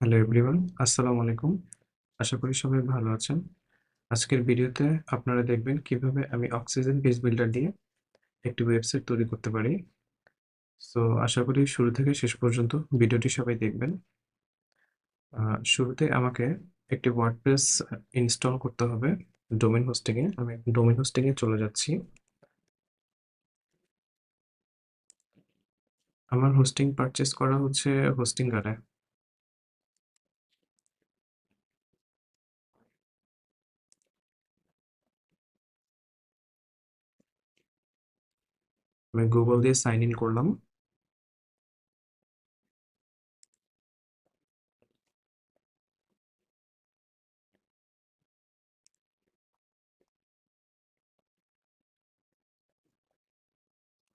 Hello everyone, আসসালামু আলাইকুম। আশা করি সবাই ভালো আছেন। আজকের ভিডিওতে আপনারা দেখবেন কিভাবে আমি অক্সিজেন পেজ বিল্ডার দিয়ে একটি ওয়েবসাইট তৈরি করতে পারি। সো আশা করি শুরু থেকে শেষ পর্যন্ত ভিডিওটি সবাই দেখবেন। শুরুতে আমাকে একটি ওয়ার্ডপ্রেস ইনস্টল করতে হবে ডোমেইন হোস্টিং এ। আমি ডোমেইন হোস্টিং এ চলে যাচ্ছি। আমার হোস্টিং পারচেজ করা হচ্ছে হোস্টিংগারে। আমি গুগল দিয়ে সাইন ইন করলাম।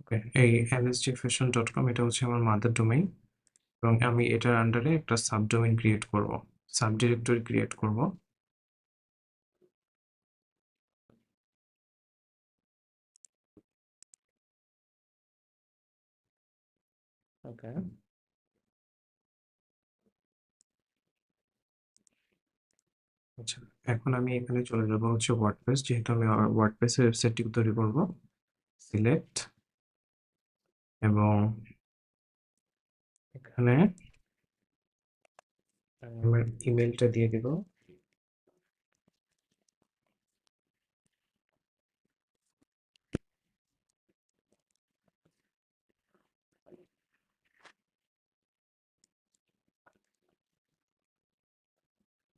ওকে, এই nsgfashion.com এটা হচ্ছে আমার মাদার ডোমেইন এবং আমি এটার আন্ডারে একটা সাবডোমেইন ক্রিয়েট করব, সাবডিরেক্টরি ক্রিয়েট করব। ওকে, আচ্ছা, এখন আমি এখানে চলে যাব হচ্ছে ওয়ার্ডপ্রেস, যেহেতু আমি ওয়ার্ডপ্রেসের ওয়েবসাইটটি তৈরি করব। সিলেক্ট এবং এখানে আমার ইমেলটা দিয়ে দিব।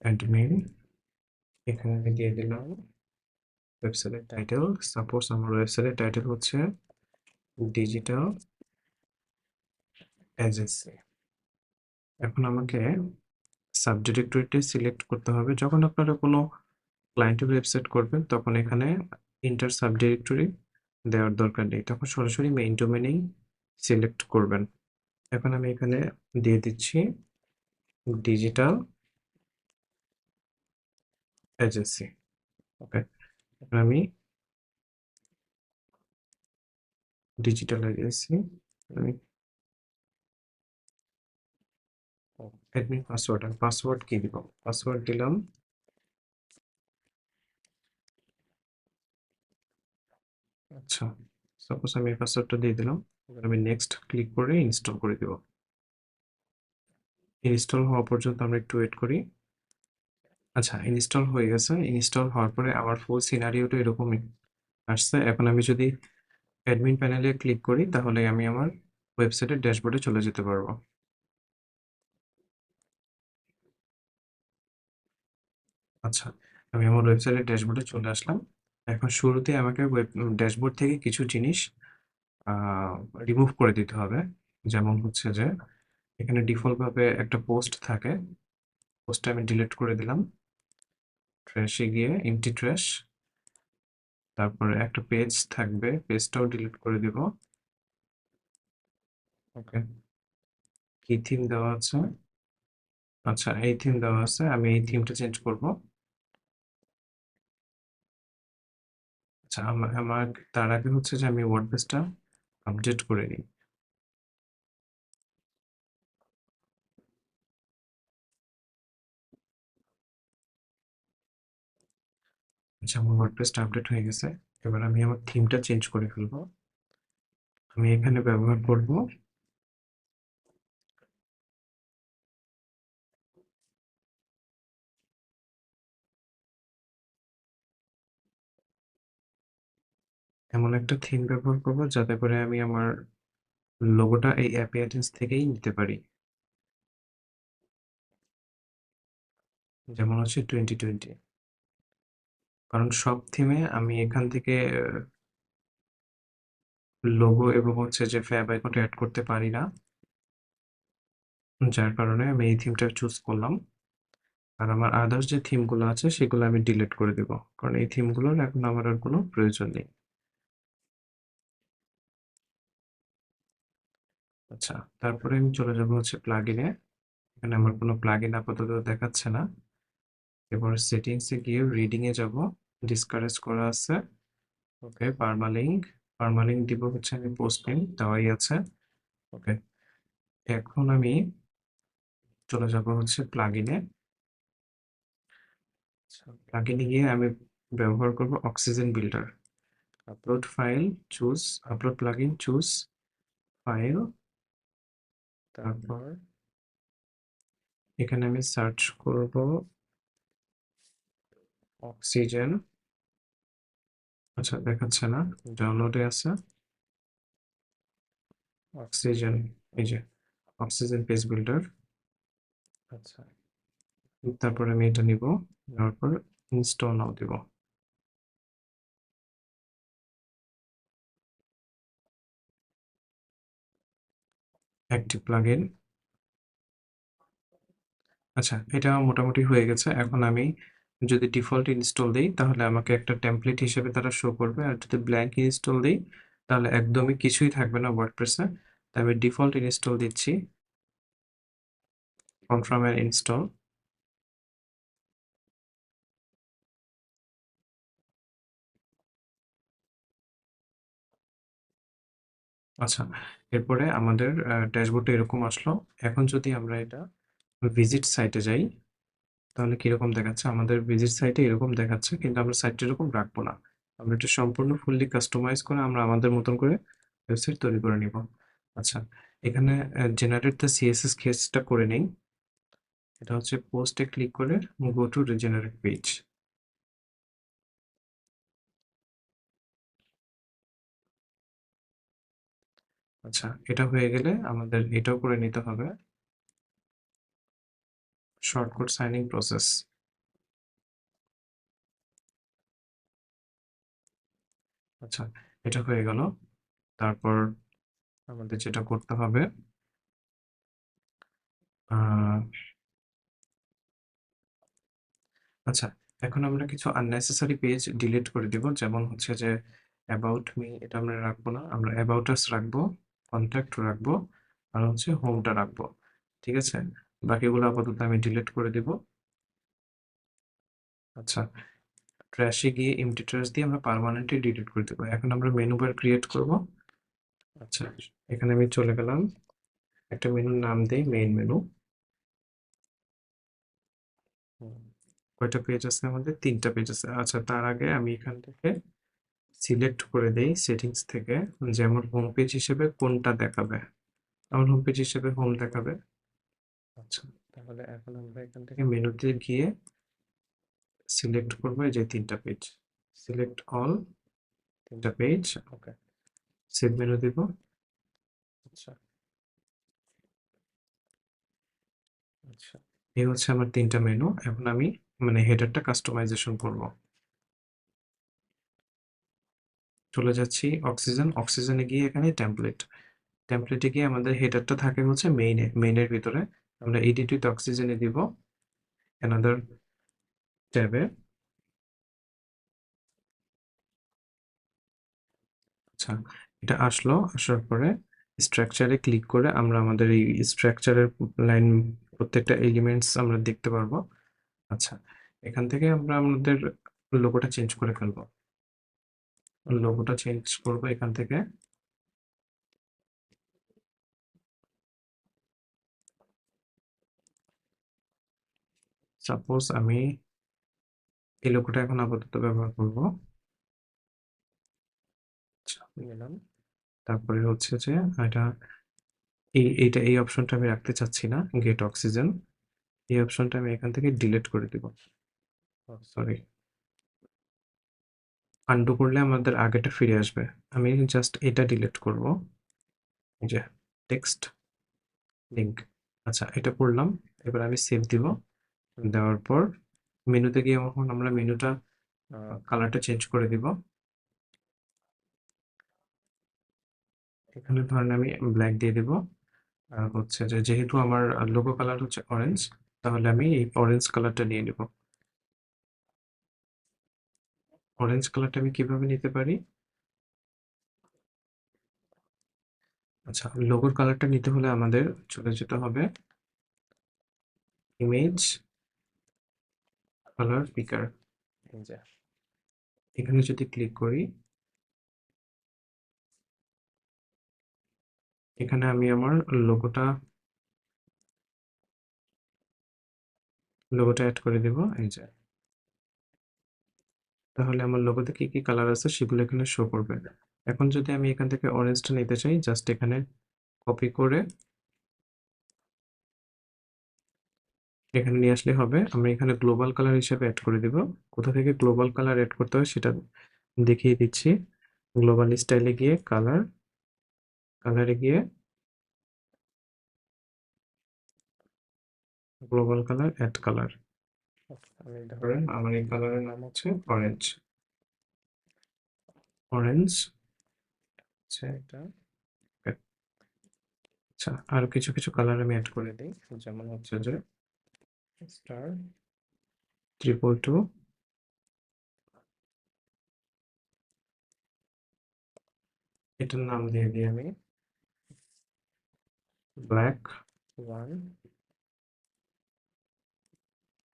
অ্যাডমিন, এখানে আমি দিয়ে দিলাম ওয়েবসাইটের টাইটেল। সাপোজ আমার ওয়েবসাইটের টাইটেল হচ্ছে ডিজিটাল এজেন্সি। এখন আমাকে সাবডিরেক্টরিটি সিলেক্ট করতে হবে। যখন আপনারা কোনো ক্লায়েন্টের ওয়েবসাইট করবেন তখন এখানে ইন্টার সাবডিরেক্টরি দেওয়ার দরকার নেই, তখন সরাসরি মেইন ডোমেইনেই সিলেক্ট করবেন। এখন আমি এখানে দিয়ে দিচ্ছি ডিজিটাল এজেন্সি। ওকে, এখন আমি ডিজিটাল এজেন্সি, আমি অ্যাডমিন পাসওয়ার্ড, আর পাসওয়ার্ড কি দিব? পাসওয়ার্ড দিলাম। আচ্ছা, সাপোজ আমি এই পাসওয়ার্ডটা দিয়ে দিলাম। এবার আমি নেক্সট ক্লিক করে ইনস্টল করে দিব। ইনস্টল হওয়া পর্যন্ত আমরা একটু ওয়েট করি। আচ্ছা, ইনস্টল হয়ে গেছে। ইনস্টল হওয়ার পরে আমার ফুল সিনারিওটা এরকমই আসছে। এখন আমি যদি অ্যাডমিন প্যানেলে ক্লিক করি তাহলে আমি আমার ওয়েবসাইটের ড্যাশবোর্ডে চলে যেতে পারবো। আচ্ছা, আমি আমার ওয়েবসাইটের ড্যাশবোর্ডে চলে আসলাম। এখন শুরুতে আমাকে ড্যাশবোর্ড থেকে কিছু জিনিস রিমুভ করে দিতে হবে। যেমন হচ্ছে যে এখানে ডিফল্ট ভাবে একটা পোস্ট থাকে, পোস্টটা আমি ডিলিট করে দিলাম। ট্র্যাশে গিয়ে এমটি ট্র্যাশ, তারপরে একটা পেজ থাকবে, পেজটাও ডিলিট করে দিব। ওকে, কি থিম দেওয়া আছে? আচ্ছা, এই থিম দেওয়া আছে, আমি এই থিমটা চেঞ্জ করব। আচ্ছা, আমার তার আগে হচ্ছে যে আমি ওয়ার্ডপ্রেসটা আপডেট করে নিই। আচ্ছা, আমার ওয়ার্ডপ্রেসটা আপডেট হয়ে গেছে। এবার আমি আমার থিমটা চেঞ্জ করে ফেলবো। আমি এখানে ব্যবহার করব এমন একটা থিম ব্যবহার করব যাতে করে আমি আমার লোগোটা এই অ্যাপিয়ারেন্স থেকেই নিতে পারি। যেমন হচ্ছে 2020, কারণ সব থিমে আমি এখান থেকে লোগো এবং হচ্ছে যে ফ্যাব আইকনটা অ্যাড করতে পারি না, যার কারণে আমি এই থিমটা চুজ করলাম। আর আমার আদার্স যে থিমগুলো আছে সেগুলো আমি ডিলিট করে দেব, কারণ এই থিমগুলোর এখন আমার আর কোনো প্রয়োজন নেই। আচ্ছা, তারপরে আমি চলে যাব হচ্ছে প্লাগইনে। এখানে আমার কোনো প্লাগইন আপাতত দেখাচ্ছে না। এবার সেটিংসে গিয়ে রিডিং এ যাব। ডিসকারেজ করা আছে। ওকে, পার্মালিঙ্ক, পার্মালিঙ্ক দিব হচ্ছে আমি পোস্ট নেম দেওয়াই আছে। ওকে, এখন আমি চলে যাব হচ্ছে প্লাগইনে। আচ্ছা, প্লাগইনে গিয়ে আমি ব্যবহার করব oxygen builder. Upload file, choose upload plugin, choose file, তারপর এখানে আমি সার্চ করব অক্সিজেন। আচ্ছা, দেখাচ্ছে না, ডাউনলোডে আছে অক্সিজেন। এই যে অক্সিজেন পেজ বিল্ডার। আচ্ছা, তারপর আমি এটা নিব, নেওয়ার পর ইনস্টল নাও দিব। Active plugin. আচ্ছা, এটা মোটামুটি হয়ে গেছে। এখন আমি যদি ডিফল্ট ইনস্টল দেই তাহলে আমাকে একটা টেমপ্লেট হিসেবে তারা শো করবে, আর যদি ব্ল্যাঙ্ক ইনস্টল দেই তাহলে একদমই কিছুই থাকবে না ওয়ার্ডপ্রেসে। তাই আমি ডিফল্ট ইনস্টল দিচ্ছি, কনফার্ম এর ইনস্টল। আচ্ছা, এরপরে আমাদের ড্যাশবোর্ডটা এরকম আসলো। এখন যদি আমরা এটা ভিজিট সাইটে যাই তাহলে কিরকম দেখাচ্ছে? আমাদের ভিজিট সাইটে এরকম দেখাচ্ছে, কিন্তু আমরা সাইটটা এরকম রাখবো না। আমরা এটা সম্পূর্ণ ফুললি কাস্টমাইজ করে আমরা আমাদের মতন করে ওয়েবসাইট তৈরি করে নিব। আচ্ছা, এখানে জেনারেট দ্য সিএসএস কেসটা করে নেই। এটা হচ্ছে পোস্টে ক্লিক করে গো টু রিজেনারেট পেজ। আচ্ছা, এটা হয়ে গেলে আমাদের এটাও করে নিতে হবে, শর্টকাট সাইনিং প্রসেস। আচ্ছা, এটা হয়ে গেল। তারপর আমাদের যেটা করতে হবে, আহ আচ্ছা, এখন আমরা কিছু আননেসেসারি পেজ ডিলিট করে দিব। যেমন হচ্ছে যে অ্যাবাউট মি, এটা আমরা রাখবো না, আমরা অ্যাবাউট আস রাখবো, কন্ট্যাক্ট রাখবো, আর হচ্ছে হোমটা রাখবো। ঠিক আছে, বাকিগুলো আপাতত আমি ডিলিট করে দিব। আচ্ছা, ট্র্যাশে গিয়ে এমটি ট্র্যাশ দিয়ে আমরা পার্মানেন্টলি ডিলিট করে দেবো। এখন আমরা মেনু বার ক্রিয়েট করব। আচ্ছা, এখানে আমি চলে গেলাম, একটা মেনুর নাম দিই মেইন মেনু। কয়টা পেজ আছে আমাদের? 3টা পেজ আছে। আচ্ছা, তার আগে আমি এখান থেকে সিলেক্ট করে দেই সেটিংস থেকে যে আমার হোম পেজ হিসেবে কোনটা দেখাবে। আমার হোম পেজ হিসেবে হোম দেখাবে। আচ্ছা, তাহলে এখন আমরা এখান থেকে মেনুতে গিয়ে সিলেক্ট করবো এই যে 3টা পেজ, সিলেক্ট অল, 3টা পেজ। ওকে, সেভ মেনু দিব। আচ্ছা, আচ্ছা, এই হচ্ছে আমার 3টা মেনু। এখন আমি মানে হেডারটা কাস্টমাইজেশন করব। চলে যাচ্ছি অক্সিজেন, অক্সিজেনে গিয়ে এখানে টেমপ্লেটে গিয়ে আমাদের হেডারটা থাকে হচ্ছে মেইনের ভিতরে। আমরা এডিট উইথ অক্সিজেনে দিব, অ্যানাদার ট্যাবে। আচ্ছা, এটা আসলো, আসার পরে স্ট্রাকচারে ক্লিক করে আমরা আমাদের এই স্ট্রাকচারের লাইন প্রত্যেকটা এলিমেন্টস আমরা দেখতে পারবো। আচ্ছা, এখান থেকে আমরা আমাদের লোগোটা চেঞ্জ করে ফেলবো। লোগোটা চেঞ্জ করবো এখান থেকে। সাপোজ আমি এই লোগোটা এখন আপাতত ব্যবহার করব। আচ্ছা, নিলাম। তারপরে হচ্ছে যে এটা এই অপশনটা আমি রাখতে চাচ্ছি না, গেট অক্সিজেন। এই অপশনটা আমি এখান থেকে ডিলিট করে দিব। সরি, আনডু করলে আমাদের আগেটা ফিরে আসবে। আমি জাস্ট এটা ডিলিট করব, এই যে টেক্সট লিংক। আচ্ছা, এটা করলাম। এবার আমি সেভ দিব। দেওয়ার পর মেনুতে গিয়ে এখন আমরা মেনুটা কালারটা চেঞ্জ করে দিব। এখানে ধরেন আমি ব্ল্যাক দিয়ে দিব। আর হচ্ছে যে যেহেতু আমার লোগো কালার হচ্ছে অরেঞ্জ, তাহলে আমি এই অরেঞ্জ কালারটা নিয়ে নিব। অরেঞ্জ কালারটা আমি কিভাবে নিতে পারি? আচ্ছা, লোগোর কালারটা নিতে হলে আমাদের চলে যেতে হবে ইমেজ কালার পিকার। এখানে যদি ক্লিক করি, এখানে আমি আমার লোগোটা লোগোটা অ্যাড করে দিব এই যে। তাহলে আমার লোগোতে কি কালার আছে সেগুলো এখানে শো করবে। এখন যদি আমি এখান থেকে অরেঞ্জটা নিতে চাই, জাস্ট এখানে কপি করে এখানে নিয়ে আসলে হবে। আমি এখানে গ্লোবাল কালার হিসেবে অ্যাড করে দিব। কোথা থেকে গ্লোবাল কালার অ্যাড করতে হয় সেটা দেখিয়ে দিচ্ছি। গ্লোবাল স্টাইলে গিয়ে কালারে গিয়ে গ্লোবাল কালার, অ্যাড কালার। আমি ধরেন আমার এই কালারের নাম হচ্ছে অরেঞ্জ। অরেঞ্জ আচ্ছা এটা okay, আচ্ছা আরো কিছু কালার আমি অ্যাড করে দিই, যেমন হচ্ছে যে স্টার 222, এটার নাম দিয়ে দিই আমি ব্ল্যাক 1।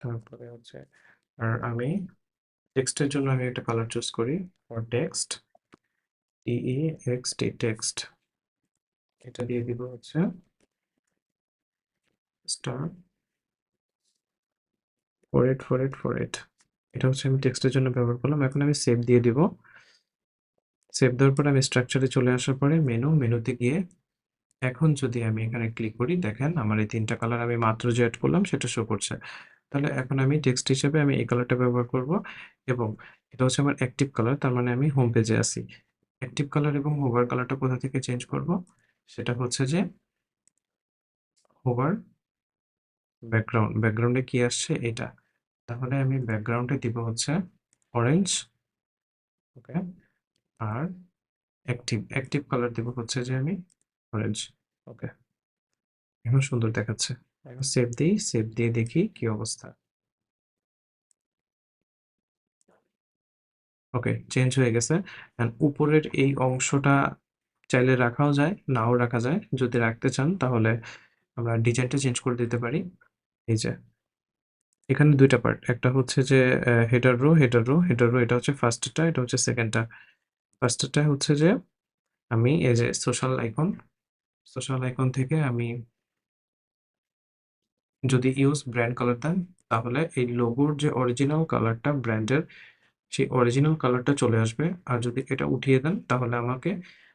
তারপরে হচ্ছে আর আমি টেক্সটের জন্য আমি একটা কালার চুজ করি, ফর টেক্সট TEXT টেক্সট, এটা দিয়ে দিব হচ্ছে স্টার 484848। এটা হচ্ছে আমি টেক্সটের জন্য ব্যবহার করলাম। এখন আমি সেভ দিয়ে দিব। সেভ দেওয়ার পরে আমি স্ট্রাকচারে চলে আসার পরে মেনুতে গিয়ে এখন যদি আমি এখানে ক্লিক করি, দেখেন আমার এই ৩টা কালার আমি মাত্র যে এড করলাম সেটা শো করছে। তাহলে এখন আমি টেক্সট হিসেবে আমি এই কালারটা ব্যবহার করব এবং এটা হচ্ছে আমার অ্যাক্টিভ কালার, তার মানে আমি হোম পেজে আছি। অ্যাক্টিভ কালার এবং হোভার কালারটা কোথা থেকে চেঞ্জ করব? সেটা হচ্ছে যে হোভার ব্যাকগ্রাউন্ডে কি আসছে এটা। তাহলে আমি ব্যাকগ্রাউন্ডে দিব হচ্ছে অরেঞ্জ, ওকে। আর অ্যাক্টিভ কালার দিব হচ্ছে যে আমি অরেঞ্জ, ওকে। এখন সুন্দর দেখাচ্ছে। এখন সেভ দিয়ে দেখি কি অবস্থা। ওকে, চেঞ্জ হয়ে গেছে। অ্যান্ড উপরের এই অংশটা চাইলে রাখাও যায়, নাও রাখা যায়। যদি রাখতে চান তাহলে আমরা ডিজাইনটা চেঞ্জ করে দিতে পারি। এই যে এখানে ২ টা পার্ট। একটা হচ্ছে যে হেডার রো, এটা হচ্ছে ফার্স্টেরটা, এটা হচ্ছে সেকেন্ডটা। ফার্স্টেরটা হচ্ছে যে আমি এই যে সোশ্যাল আইকন থেকে আমি যদি ইউজ ব্র্যান্ড কালার দেন, তাহলে এই লোগোর যে অরিজিনাল কালারটা ব্র্যান্ডের, সেই অরিজিনাল কালারটা চলে আসবে। আর যদি এটা উঠিয়ে দেন তাহলে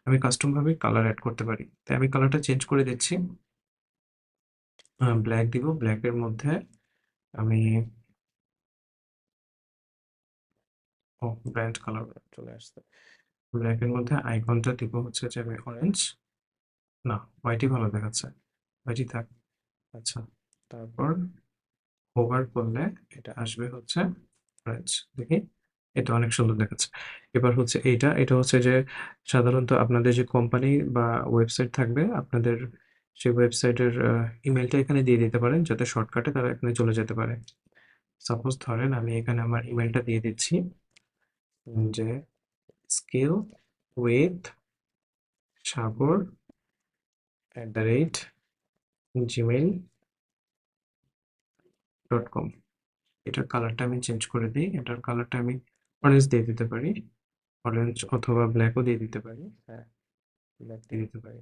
আমি কাস্টম ভাবে কালার অ্যাড করতে পারি। তাই আমি কালারটা চেঞ্জ করে দিচ্ছি। ব্ল্যাক দিব, ব্ল্যাকের মধ্যে আমি ব্র্যান্ড কালার চলে আসছে। ব্ল্যাকের মধ্যে আইকনটা দিব হচ্ছে যে আমি অরেঞ্জ, না হোয়াইটই ভালো দেখাচ্ছে, হোয়াইটই থাক। আচ্ছা, তারপর হোভার করলে এটা আসবে হচ্ছে অরেঞ্জ, দেখি এটা অনেক সুন্দর দেখাচ্ছে। এবার হচ্ছে এটা হচ্ছে যে সাধারণত আপনাদের যে কোম্পানি বা ওয়েবসাইট থাকবে, আপনাদের সেই ওয়েবসাইটের ইমেলটা এখানে দিয়ে দিতে পারেন, যাতে শর্টকাটে তারা এখানে চলে যেতে পারে। সাপোজ ধরেন আমি এখানে আমার ইমেলটা দিয়ে দিচ্ছি যে স্কিল উইথ সাগর@gmail.com। এটার কালারটা আমি চেঞ্জ করে দিই। এটার কালারটা আমি অরেঞ্জ দিয়ে দিতে পারি। অরেঞ্জ অথবা ব্ল্যাকও দিয়ে দিতে পারি। হ্যাঁ, ব্ল্যাক দিয়ে দিতে পারি।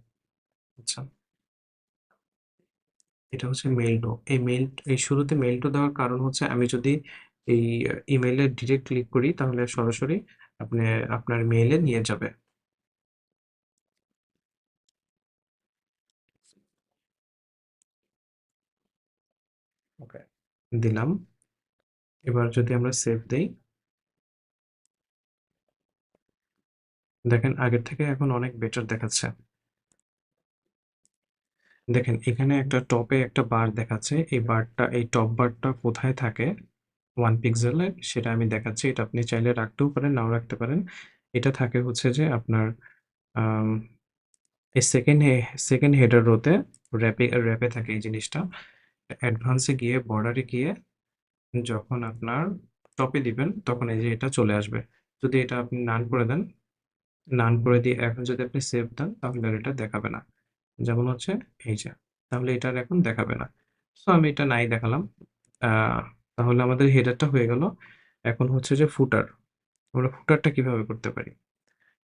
আচ্ছা, এটা হচ্ছে মেইল টো। এই শুরুতে মেইল টো দেওয়ার কারণ হচ্ছে আমি যদি এই ইমেইলে ডিরেক্ট ক্লিক করি তাহলে সরাসরি আপনি আপনার মেইলে নিয়ে যাবে। ওকে, দিলাম। এবার যদি আমরা সেভ দেই, দেখেন আগের থেকে এখন অনেক বেটার দেখাচ্ছে। দেখেন এখানে একটা টপে একটা বার দেখাচ্ছে। এই টপ বারটা কোথায় থাকে 1 পিক্সেলের সেটা আমি দেখাচ্ছি। এটা আপনি চাইলে রাখতেও পারেন, নাও রাখতে পারেন। এটা থাকে হচ্ছে যে আপনার আম এই সেকেন্ড হেডার রোতে র‍্যাপে থাকে এই জিনিসটা। অ্যাডভান্সে গিয়ে বর্ডারে গিয়ে যখন আপনার টপে দিবেন তখন এই যে এটা চলে আসবে। যদি এটা আপনি নান করে দেন, নান করে দিয়ে এখন যদি আপনি সেভ দেন তাহলে আর এটা দেখাবে না। যেমন হচ্ছে এই যে, তাহলে এটা আর এখন দেখাবে না। সো আমি এটা নাই দেখালাম। আ তাহলে আমাদের হেডারটা হয়ে গেল। এখন হচ্ছে যে ফুটার। আমরা ফুটারটা কিভাবে করতে পারি?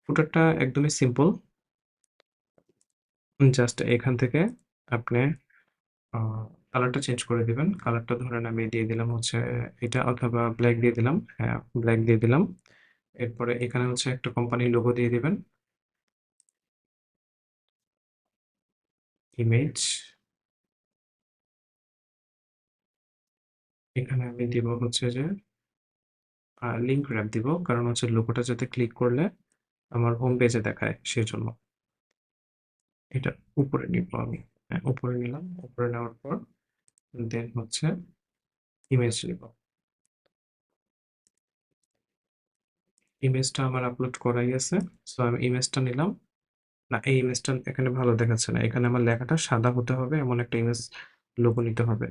ফুটারটা একদমই সিম্পল। জাস্ট এখান থেকে আপনি আ কালারটা চেঞ্জ করে দিবেন। কালারটা ধরেন আমি দিয়ে দিলাম হচ্ছে এটা অথবা ব্ল্যাক দিয়ে দিলাম। হ্যাঁ, ব্ল্যাক দিয়ে দিলাম। এরপরে এখানে হচ্ছে একটা কোম্পানির লোগো দিয়ে দিবেন। ইমেজ। এখানে আমি দিব হচ্ছে যে লিংক র‍্যাপ দিব। কারণ হচ্ছে লোগোটা যাতে ক্লিক করলে আমার হোম পেজে দেখায় সেজন্য। এটা উপরে নিব আমি। হ্যাঁ, উপরে নিলাম। উপরে নেওয়ার পর দেন হচ্ছে ইমেজ নিব। ইমেজটা আমার আপলোড করাই আছে। সো আমি ইমেজটা নিলাম। না, এই ইমেজটা এখানে ভালো দেখাচ্ছে না। এখানে আমার লেখাটা সাদা হতে হবে এমন একটা ইমেজ লোগো নিতে হবে।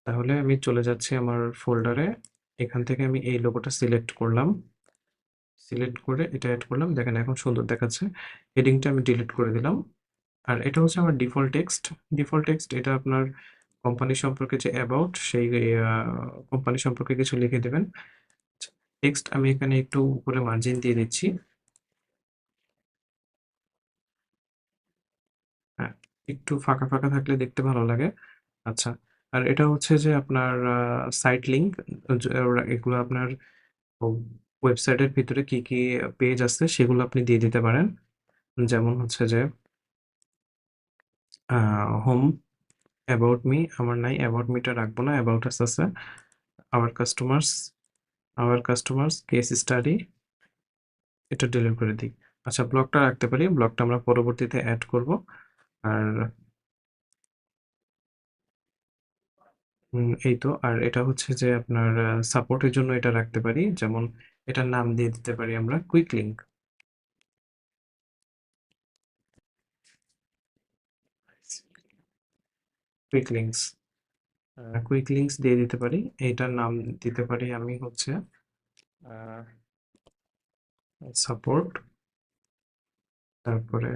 তাহলে আমি চলে যাচ্ছি আমার ফোল্ডারে। এখান থেকে আমি এই লোগোটা সিলেক্ট করলাম। সিলেক্ট করে এটা এড করলাম। দেখেন এখন সুন্দর দেখাচ্ছে। হেডিংটা আমি ডিলিট করে দিলাম। আর এটা হচ্ছে আমার ডিফল্ট টেক্সট। ডিফল্ট টেক্সট এটা আপনার কোম্পানি সম্পর্কে যে অ্যাবাউট সেই কোম্পানি সম্পর্কে কিছু লিখে দেবেন। টেক্সট আমি এখানে একটু উপরে মার্জিন দিয়ে দিচ্ছি। হ্যাঁ, একটু ফাঁকা, ফাঁকা থাকলে দেখতে ভালো লাগে। আচ্ছা। আর এটা হচ্ছে যে আপনার সাইট লিঙ্ক এগুলো আপনার ও ওয়েবসাইটের ভিতরে কি, কি পেজ আছে সেগুলো আপনি দিয়ে দিতে পারেন। যেমন হচ্ছে যে হোম, অ্যাবাউট মি আমার নাই। অ্যাবাউট মিটা রাখবো না। অ্যাবাউট আস আছে। Our customers, our customers, case study এটা ডিলিট করে দিই। আচ্ছা, ব্লগটা রাখতে পারি। ব্লগটা আমরা পরবর্তীতে এড করব। আর এই তো। আর এটা হচ্ছে যে আপনার সাপোর্টের জন্য এটা রাখতে পারি। যেমন এটার নাম দিয়ে দিতে পারি আমরা quick link. Quick links. Quick links দিয়ে দিতে পারি। এইটার নাম দিতে পারি আমি হচ্ছে সাপোর্ট। তারপরে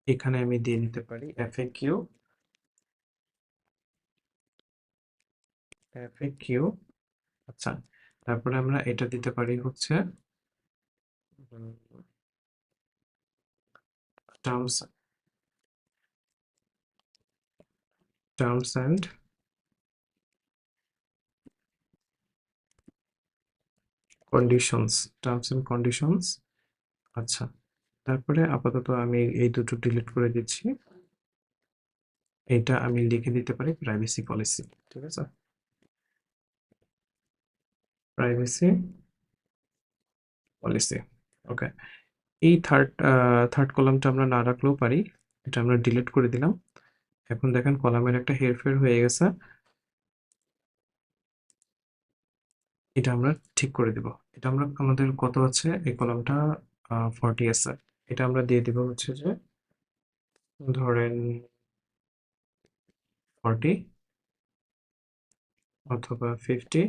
এখানে আমি দিয়ে দিতে পারি এফএকিউ। এফএকিউ। আচ্ছা। তারপরে আমরা এটা দিতে পারি হচ্ছে terms, terms and conditions. Terms and conditions. আচ্ছা। তারপরে আপাতত আমি এই দুটো ডিলিট করে দিচ্ছি। এটা আমি লিখে দিতে পারি প্রাইভেসি পলিসি। ঠিক আছে? Privacy policy. ওকে। এই থার্ড কলামটা আমরা না রাখলেও পারি। এটা আমরা ডিলিট করে দিলাম। এখন দেখেন কলামের একটা হেরফের হয়ে গেছে। এটা আমরা ঠিক করে দিব। এটা আমরা আমাদের কত আছে এই কলামটা 40 আছে। এটা আমরা দিয়ে দিব হচ্ছে যে ধরেন 40 অথবা 50।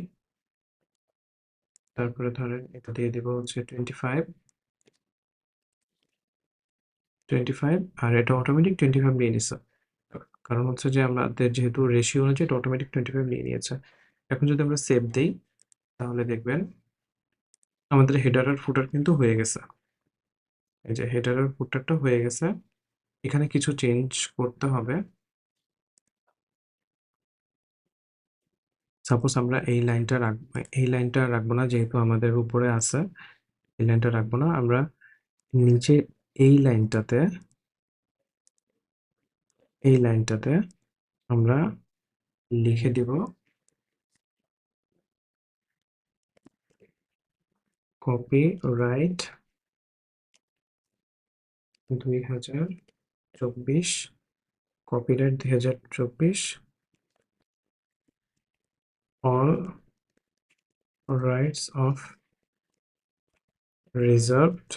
তারপরে ধরেন এটা দিয়ে দিব হচ্ছে 25, 25 আর এটা অটোমেটিক 25 নিয়ে নিছে। কারণ হচ্ছে যে আমাদের যেহেতু রেশিও অনুযায়ী এটা অটোমেটিক 25 নিয়ে নিয়েছে। এখন যদি আমরা সেভ দেই তাহলে দেখবেন আমাদের হেডার আর ফুটার কিন্তু হয়ে গেছে। এই যে হেডার আর ফুটারটা হয়ে গেছে। এখানে কিছু চেঞ্জ করতে হবে। সাপোজ আমরা এই লাইনটা রাখবো, এই লাইনটা রাখবো না যেহেতু আমাদের উপরে আছে। এই লাইনটা রাখবো না। আমরা নিচে এই লাইনটাতে, এই লাইনটাতে আমরা লিখে দিব copyright 2024, copyright 2024 all rights of reserved.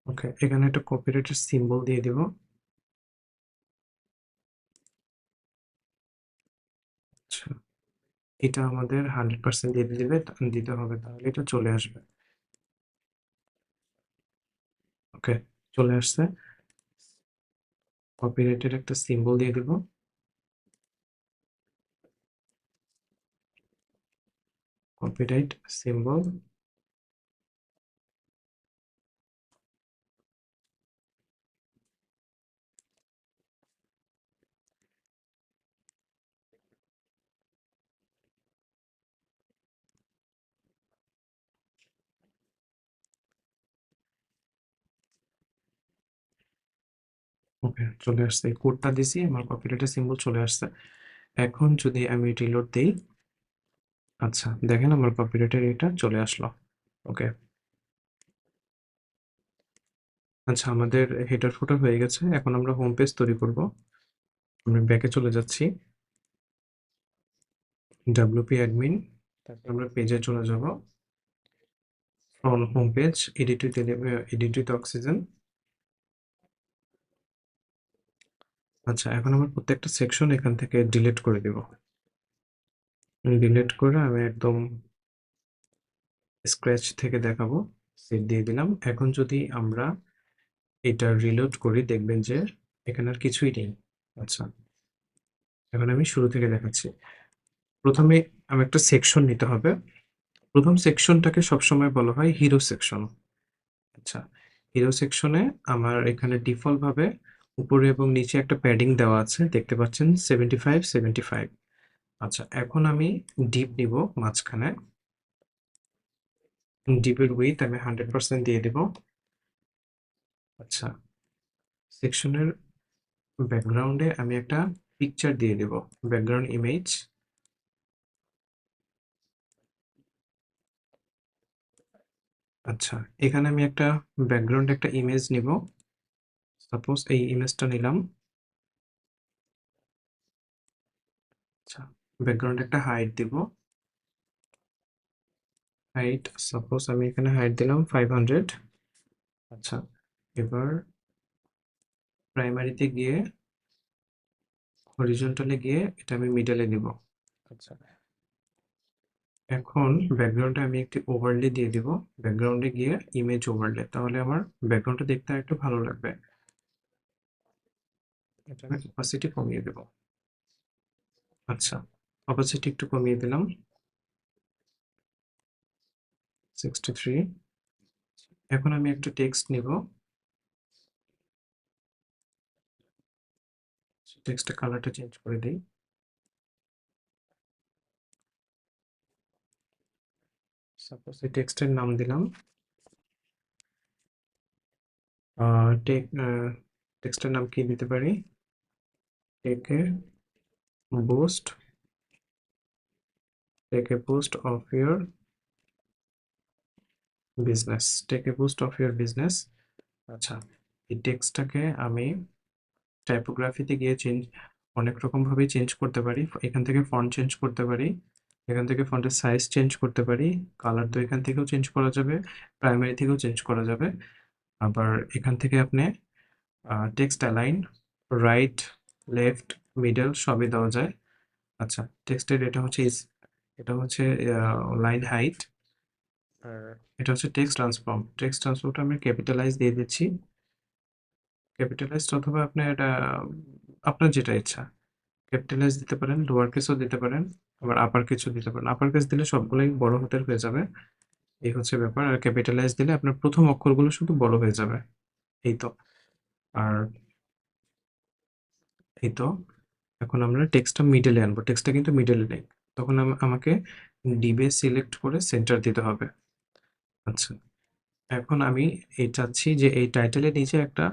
Okay, এখানে একটা কপিরাইটের সিম্বল দিয়ে দিব। আচ্ছা, এটা আমাদের 100% দিতে হবে, তাহলে এটা চলে আসবে। ওকে, চলে আসছে। কপিরাইটের একটা সিম্বল দিয়ে দিব। Copyright symbol. ওকে, চলে আসছে। এই কোডটা দিছি, আমার কপিরাইটের সিম্বল চলে আসছে। এখন যদি আমি রিলোড দেই, আচ্ছা দেখেন আমার কপিরাইটের এটা চলে আসলো। ওকে, আচ্ছা আমাদের হেডার ফুটার হয়ে গেছে। এখন আমরা হোম পেজ তৈরি করব। আমরা ব্যাকে চলে যাচ্ছি, ডাব্লিউপি অ্যাডমিন, তারপর আমরা পেজে চলে যাব। From home page, edit with oxygen. আচ্ছা, এখন আমার প্রত্যেকটা সেকশন এখান থেকে ডিলিট করে দিব। ডিলিট করে আমি একদম স্ক্র্যাচ থেকে দেখাবো। সেভ দিয়ে দিলাম। এখন যদি আমরা এটা রিলোড করি, দেখবেন যে এখানে আর কিছুই নেই। আচ্ছা, এখন আমি শুরু থেকে দেখাচ্ছি। প্রথমে আমি একটা সেকশন নিতে হবে। প্রথম সেকশনটাকে সবসময় বলা হয় হিরো সেকশন। আচ্ছা, হিরো সেকশনে আমার এখানে ডিফল্ট ভাবে উপরে এবং নিচে একটা প্যাডিং দেওয়া আছে, দেখতে পাচ্ছেন 75 75। আচ্ছা, এখন আমি ডিপ নিব মাঝখানে। ডিপের উইথ আমি 100% দিয়ে দিব। আচ্ছা, সেকশনের ব্যাকগ্রাউন্ডে আমি একটা পিকচার দিয়ে দেব, ব্যাকগ্রাউন্ড ইমেজ। আচ্ছা, এখানে আমি একটা ব্যাকগ্রাউন্ড একটা ইমেজ নিব। সাপোজ এই ইমেজটা নিলাম। আচ্ছা, ব্যাকগ্রাউন্ডে একটা হাইট দিব। হাইট সাপোজ আমি এখানে হাইট দিলাম 500। আচ্ছা, এবার প্রাইমারিতে গিয়ে হরিজন্টালে গিয়ে এটা আমি মিডলে নিব। আচ্ছা, এখন ব্যাকগ্রাউন্ডে আমি একটি ওভারলে দিয়ে দিব। ব্যাকগ্রাউন্ডে গিয়ে ইমেজ ওভারলে, তাহলে আমার ব্যাকগ্রাউন্ডটা দেখতে একটু ভালো লাগবে। এটা আমি অপাসিটি কমিয়ে দেব। আচ্ছা, অপাসিটি একটু কমিয়ে দিলাম 63। এখন আমি একটা টেক্সট নিব। টেক্সটের কালারটা চেঞ্জ করে দিই। সাপোজ এই টেক্সটের নাম দিলাম টেক্সটের নাম কি দিতে পারি? Take a boost, take a boost of your business, take a boost of your business. আচ্ছা, এই টেক্সটটাকে আমি টাইপোগ্রাফিতে গিয়ে অনেক রকম ভাবে চেঞ্জ করতে পারি। এখান থেকে ফন্ট চেঞ্জ করতে পারি, এখান থেকে ফন্টের সাইজ চেঞ্জ করতে পারি, কালার তো এখান থেকেও চেঞ্জ করা যাবে, প্রাইমারি থেকেও চেঞ্জ করা যাবে। আবার এখান থেকে আপনি text align, right, left, middle সবই দেওয়া যায়। আচ্ছা, টেক্সটের এটা হচ্ছে লাইন হাইট, আর এটা হচ্ছে টেক্সট ট্রান্সফর্ম। টেক্সট ট্রান্সফর্মটা আমি ক্যাপিটালাইজ দিয়ে দিচ্ছি। ক্যাপিটালাইজড অথবা আপনি এটা আপনার যেটা ইচ্ছা, ক্যাপিটালাইজ দিতে পারেন, লোয়ার কেসও দিতে পারেন, আবার আপার কেসও দিতে পারেন। আপার কেস দিলে সবগুলোই বড় হাতের হয়ে যাবে, এই হচ্ছে ব্যাপার। আর ক্যাপিটালাইজ দিলে আপনার প্রথম অক্ষরগুলো শুধু বড় হয়ে যাবে। এই তো। আর এই তো, এখন আমরা টেক্সটটা মিডলে আনবো। টেক্সটটা কিন্তু মিডলে নেই, তখন আমাকে ডিবে সিলেক্ট করে সেন্টার দিতে হবে। আচ্ছা, এখন আমি চাচ্ছি যে এই টাইটেলের নিচে একটা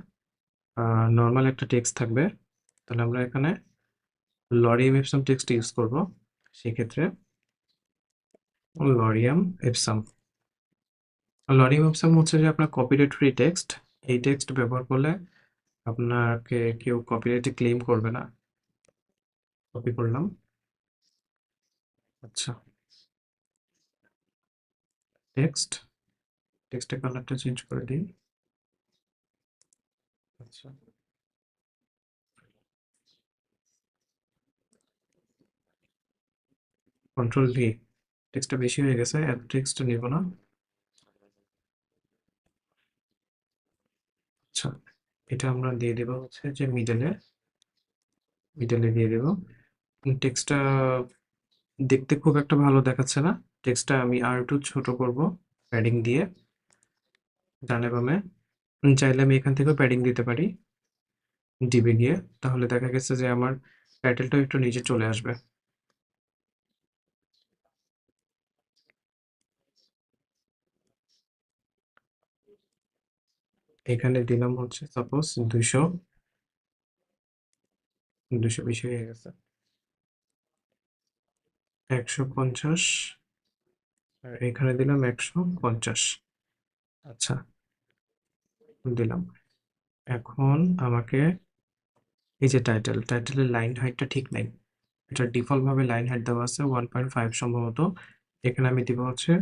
নর্মাল একটা টেক্সট থাকবে। তাহলে আমরা এখানে লরিয়াম এপসাম টেক্সট ইউজ করব। সেক্ষেত্রে লরিয়াম এপসাম, লরিয়াম এপসাম হচ্ছে যে আপনার কপিরাইট ফ্রি টেক্সট। এই টেক্সট ব্যবহার করলে আপনাকে কেউ কপিরাইটে ক্লেম করবে না। কপি করলাম। আচ্ছা, টেক্সটের কালারটা চেঞ্জ করে দিই। আচ্ছা, কন্ট্রোল ভি। টেক্সটটা বেশি হয়ে গেছে, এত টেক্সট নিব না। আচ্ছা, এটা আমরা দিয়ে দেবো হচ্ছে যে মিডলে দিয়ে দেবো। টেক্সটটা দেখতে খুব একটা ভালো দেখাচ্ছে না। টেক্সটটা আমি আর একটু ছোট করব প্যাডিং দিয়ে, ডানে বামে। চাইলে আমি এখান থেকেও প্যাডিং দিতে পারি ডিবে গিয়ে, তাহলে দেখা গেছে যে আমার টাইটেলটাও একটু নিচে চলে আসবে। এখানে দিলাম হচ্ছে সাপোজ 200। 220 হয়ে গেছে। 150 আর এখানে দিলাম 150। আচ্ছা, দিলাম। এখন আমাকে এই যে টাইটেলের লাইন হাইটটা ঠিক নাই। এটা ডিফল্ট ভাবে লাইন হাইট দেওয়া আছে 1.5 সম্ভবত। এখানে আমি দিব হচ্ছে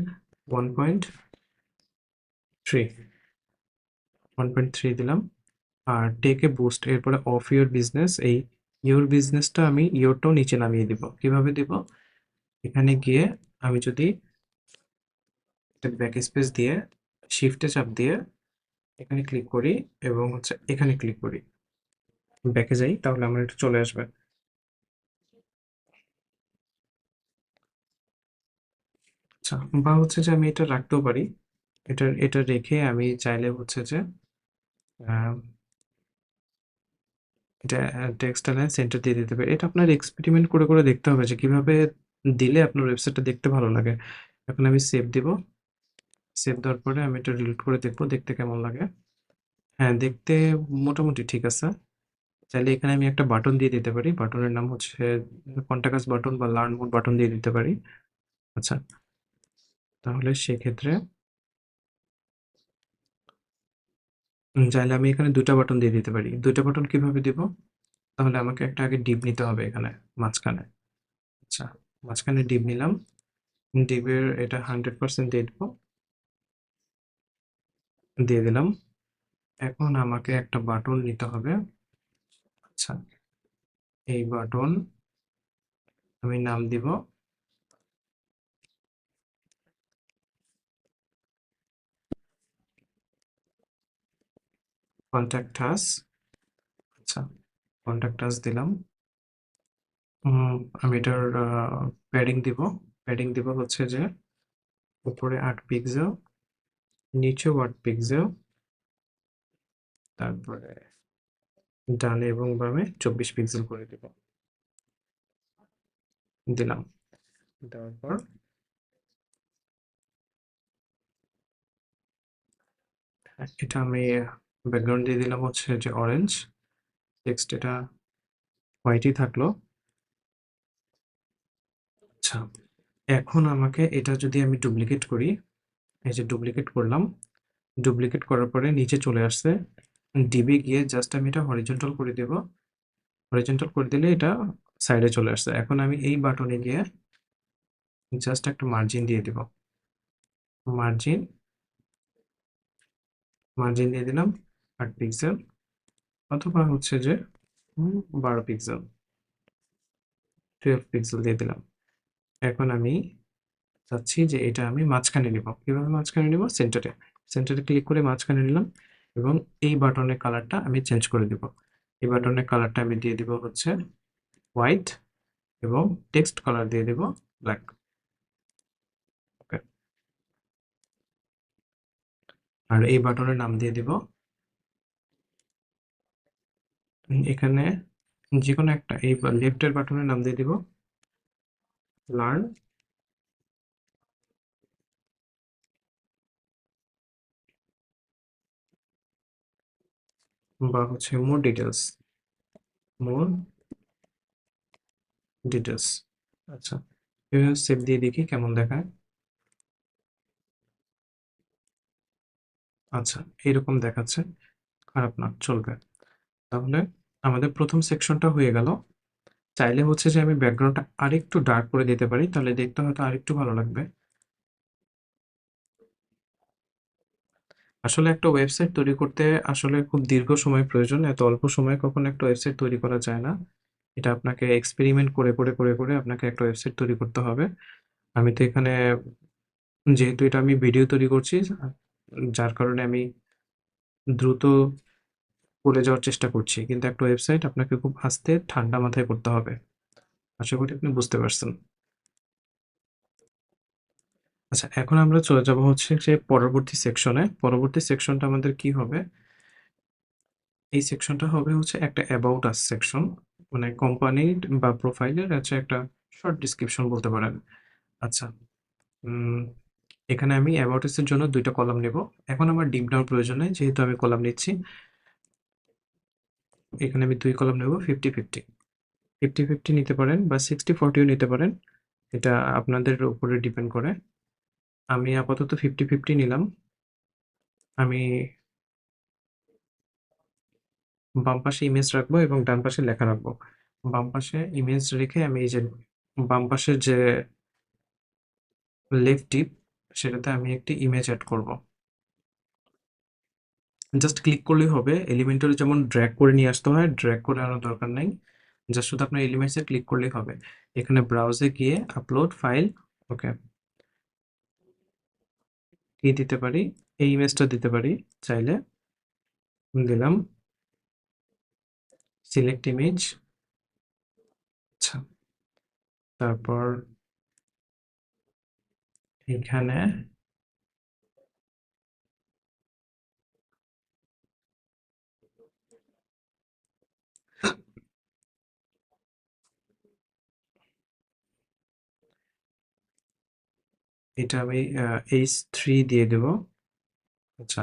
1.3 1.3 দিলাম। আর টেক এ বুস্ট, এরপরে অফ ইওর বিজনেস, এই ইওর বিজনেসটা আমি ইওরটাও নিচে নামিয়ে দিব। কিভাবে দিব? এখানে গিয়ে আমি যদি ব্যাক স্পেস দিয়ে শিফটে চাপ দিয়ে এখানে ক্লিক করি এবং হচ্ছে এখানে ক্লিক করি, ব্যাকে যাই, তাহলে আমার এটা চলে আসবে। আচ্ছা, বা হচ্ছে যে আমি এটা রাখতেও পারি। এটা রেখে আমি চাইলে হচ্ছে যে আহ, এটা টেক্সট লাইন সেন্টার দিয়ে দিতে পারি। এটা আপনার এক্সপেরিমেন্ট করে করে দেখতে হবে যে কিভাবে দিলে আপনার ওয়েবসাইটটা দেখতে ভালো লাগে। এখন আমি সেভ দিব। সেভ দেওয়ার পরে আমি এটা ডিলিট করে দেখবো দেখতে কেমন লাগে। হ্যাঁ, দেখতে মোটামুটি ঠিক আছে। চাইলে এখানে আমি একটা বাটন দিয়ে দিতে পারি। বাটনের নাম হচ্ছে কন্টাক্ট আস বাটন বা লার্ন মোড বাটন দিয়ে দিতে পারি। আচ্ছা, তাহলে সেক্ষেত্রে চাইলে আমি এখানে 2টা বাটন দিয়ে দিতে পারি। 2টা বাটন কিভাবে দিব? তাহলে আমাকে একটা আগে ডিপ নিতে হবে এখানে মাঝখানে। আচ্ছা, মাঝখানে ডিপ নিলাম। ডিপের এটা 100% দিয়ে দিব। দিয়ে দিলাম। এখন আমাকে একটা বাটন নিতে হবে। আচ্ছা, এই বাটন আমি নাম দিব কন্টাক্ট আস। আচ্ছা, কন্টাক্ট আস দিলাম। আমি এটার প্যাডিং দিব। প্যাডিং দিব হচ্ছে যে উপরে 8 পিক্সেল, নিচে 8 পিক্সেল, তারপরে ডানে এবং বামে 24 পিক্সেল করে দিব। দিলাম। দেওয়ার পর এটা আমি ব্যাকগ্রাউন্ড দিয়ে দিলাম হচ্ছে যে অরেঞ্জ। টেক্সট এটা হোয়াইটই থাকলো। আচ্ছা, এখন আমাকে এটা যদি আমি ডুপ্লিকেট করি, এই যে ডুপ্লিকেট করলাম। ডুপ্লিকেট করার পরে নিচে চলে আসছে। ডিবি গিয়ে জাস্ট আমি এটা হরিজন্টাল করে দেব। হরিজন্টাল করে দিলে এটা সাইডে চলে আসছে। এখন আমি এই বাটনে গিয়ে জাস্ট একটা মার্জিন দিয়ে দিব। মার্জিন মার্জিন দিয়ে দিলাম 8 পিক্সেল, অথবা হচ্ছে যে 12 পিক্সেল, 12 পিক্সেল দিয়ে দিলাম। এখন আমি চাচ্ছি যে এটা আমি মাঝখানে নিব। কিভাবে মাঝখানে নিব? সেন্টারে। সেন্টারে ক্লিক করে মাঝখানে নিলাম এবং এই বাটনের কালারটা আমি চেঞ্জ করে দিব। এই বাটনের কালারটা আমি দিয়ে দিব হচ্ছে হোয়াইট এবং টেক্সট কালার দিয়ে দিব ব্ল্যাক। ওকে, আর এই বাটনের নাম দিয়ে দিব এখানে যে কোনো একটা, এই লেফটের বাটনের নাম দিয়ে দিব লার্ন, বা হচ্ছে মোর ডিটেলস। More details. আচ্ছা, এভাবে সেভ দিয়ে দেখি কেমন দেখায়। আচ্ছা, এইরকম দেখাচ্ছে। খারাপ না, চলবে। তাহলে আমাদের প্রথম সেকশনটা হয়ে গেল। চাইলে হচ্ছে যে আমি ব্যাকগ্রাউন্ডটা আরেকটু ডার্ক করে দিতে পারি, তাহলে দেখতে হয়তো আরেকটু ভালো লাগবে। আসলে একটা ওয়েবসাইট তৈরি করতে আসলে খুব দীর্ঘ সময় প্রয়োজন। এত অল্প সময়ে কখনো একটা ওয়েবসাইট তৈরি করা যায় না। এটা আপনাকে এক্সপেরিমেন্ট করে করে করে করে আপনাকে একটা ওয়েবসাইট তৈরি করতে হবে। আমি তো এখানে যেহেতু এটা আমি ভিডিও তৈরি করছি, যার কারণে আমি দ্রুত করে যাওয়ার চেষ্টা করছি। কিন্তু একটা ওয়েবসাইট আপনাকে খুব আস্তে ঠান্ডা মাথায় করতে হবে। আশা করি আপনি বুঝতে পারছেন। আচ্ছা, এখন আমরা চলে যাব হচ্ছে যে পরবর্তী সেকশনে। পরবর্তী সেকশনটা আমাদের কি হবে? এই সেকশনটা হবে হচ্ছে একটা অ্যাবাউট আস সেকশন। মানে কোম্পানির বা প্রোফাইলের আছে একটা শর্ট ডেসক্রিপশন বলতে পারেন। আচ্ছা, উম এখানে আমি অ্যাবাউট আস এর জন্য 2টা কলাম নেব। এখন আমার ডিপ ডাউন প্রয়োজন নেই, যেহেতু আমি কলাম নিচ্ছি। এখানে আমি 2 কলাম নেব 50-50। 50-50 নিতে পারেন বা 60-40ও নিতে পারেন। এটা আপনাদের উপরে ডিপেন্ড করে। আমি আপাতত 50-50 নিলাম। আমি বাম পাশে ইমেজ রাখবো এবং ডান পাশে লেখা রাখবো। বাম পাশে ইমেজ রেখে আমি এই যে বাম পাশের যে লেফট টিপ সেটাতে আমি একটি ইমেজ অ্যাড করব। জাস্ট ক্লিক করলেই হবে। এলিমেন্টরে যেমন ড্র্যাগ করে নিয়ে আসতে হয়, ড্র্যাগ করে আনার দরকার নাই। জাস্ট শুধু আপনার এলিমেন্টসে ক্লিক করলেই হবে। এখানে ব্রাউজে গিয়ে আপলোড ফাইল, ওকে, কি দিতে পারি? এই ইমেজটা দিতে পারি চাইলে। দিলাম সিলেক্ট ইমেজ। আচ্ছা, তারপর এখানে এটা আমি H3 দিয়ে দেব। আচ্ছা,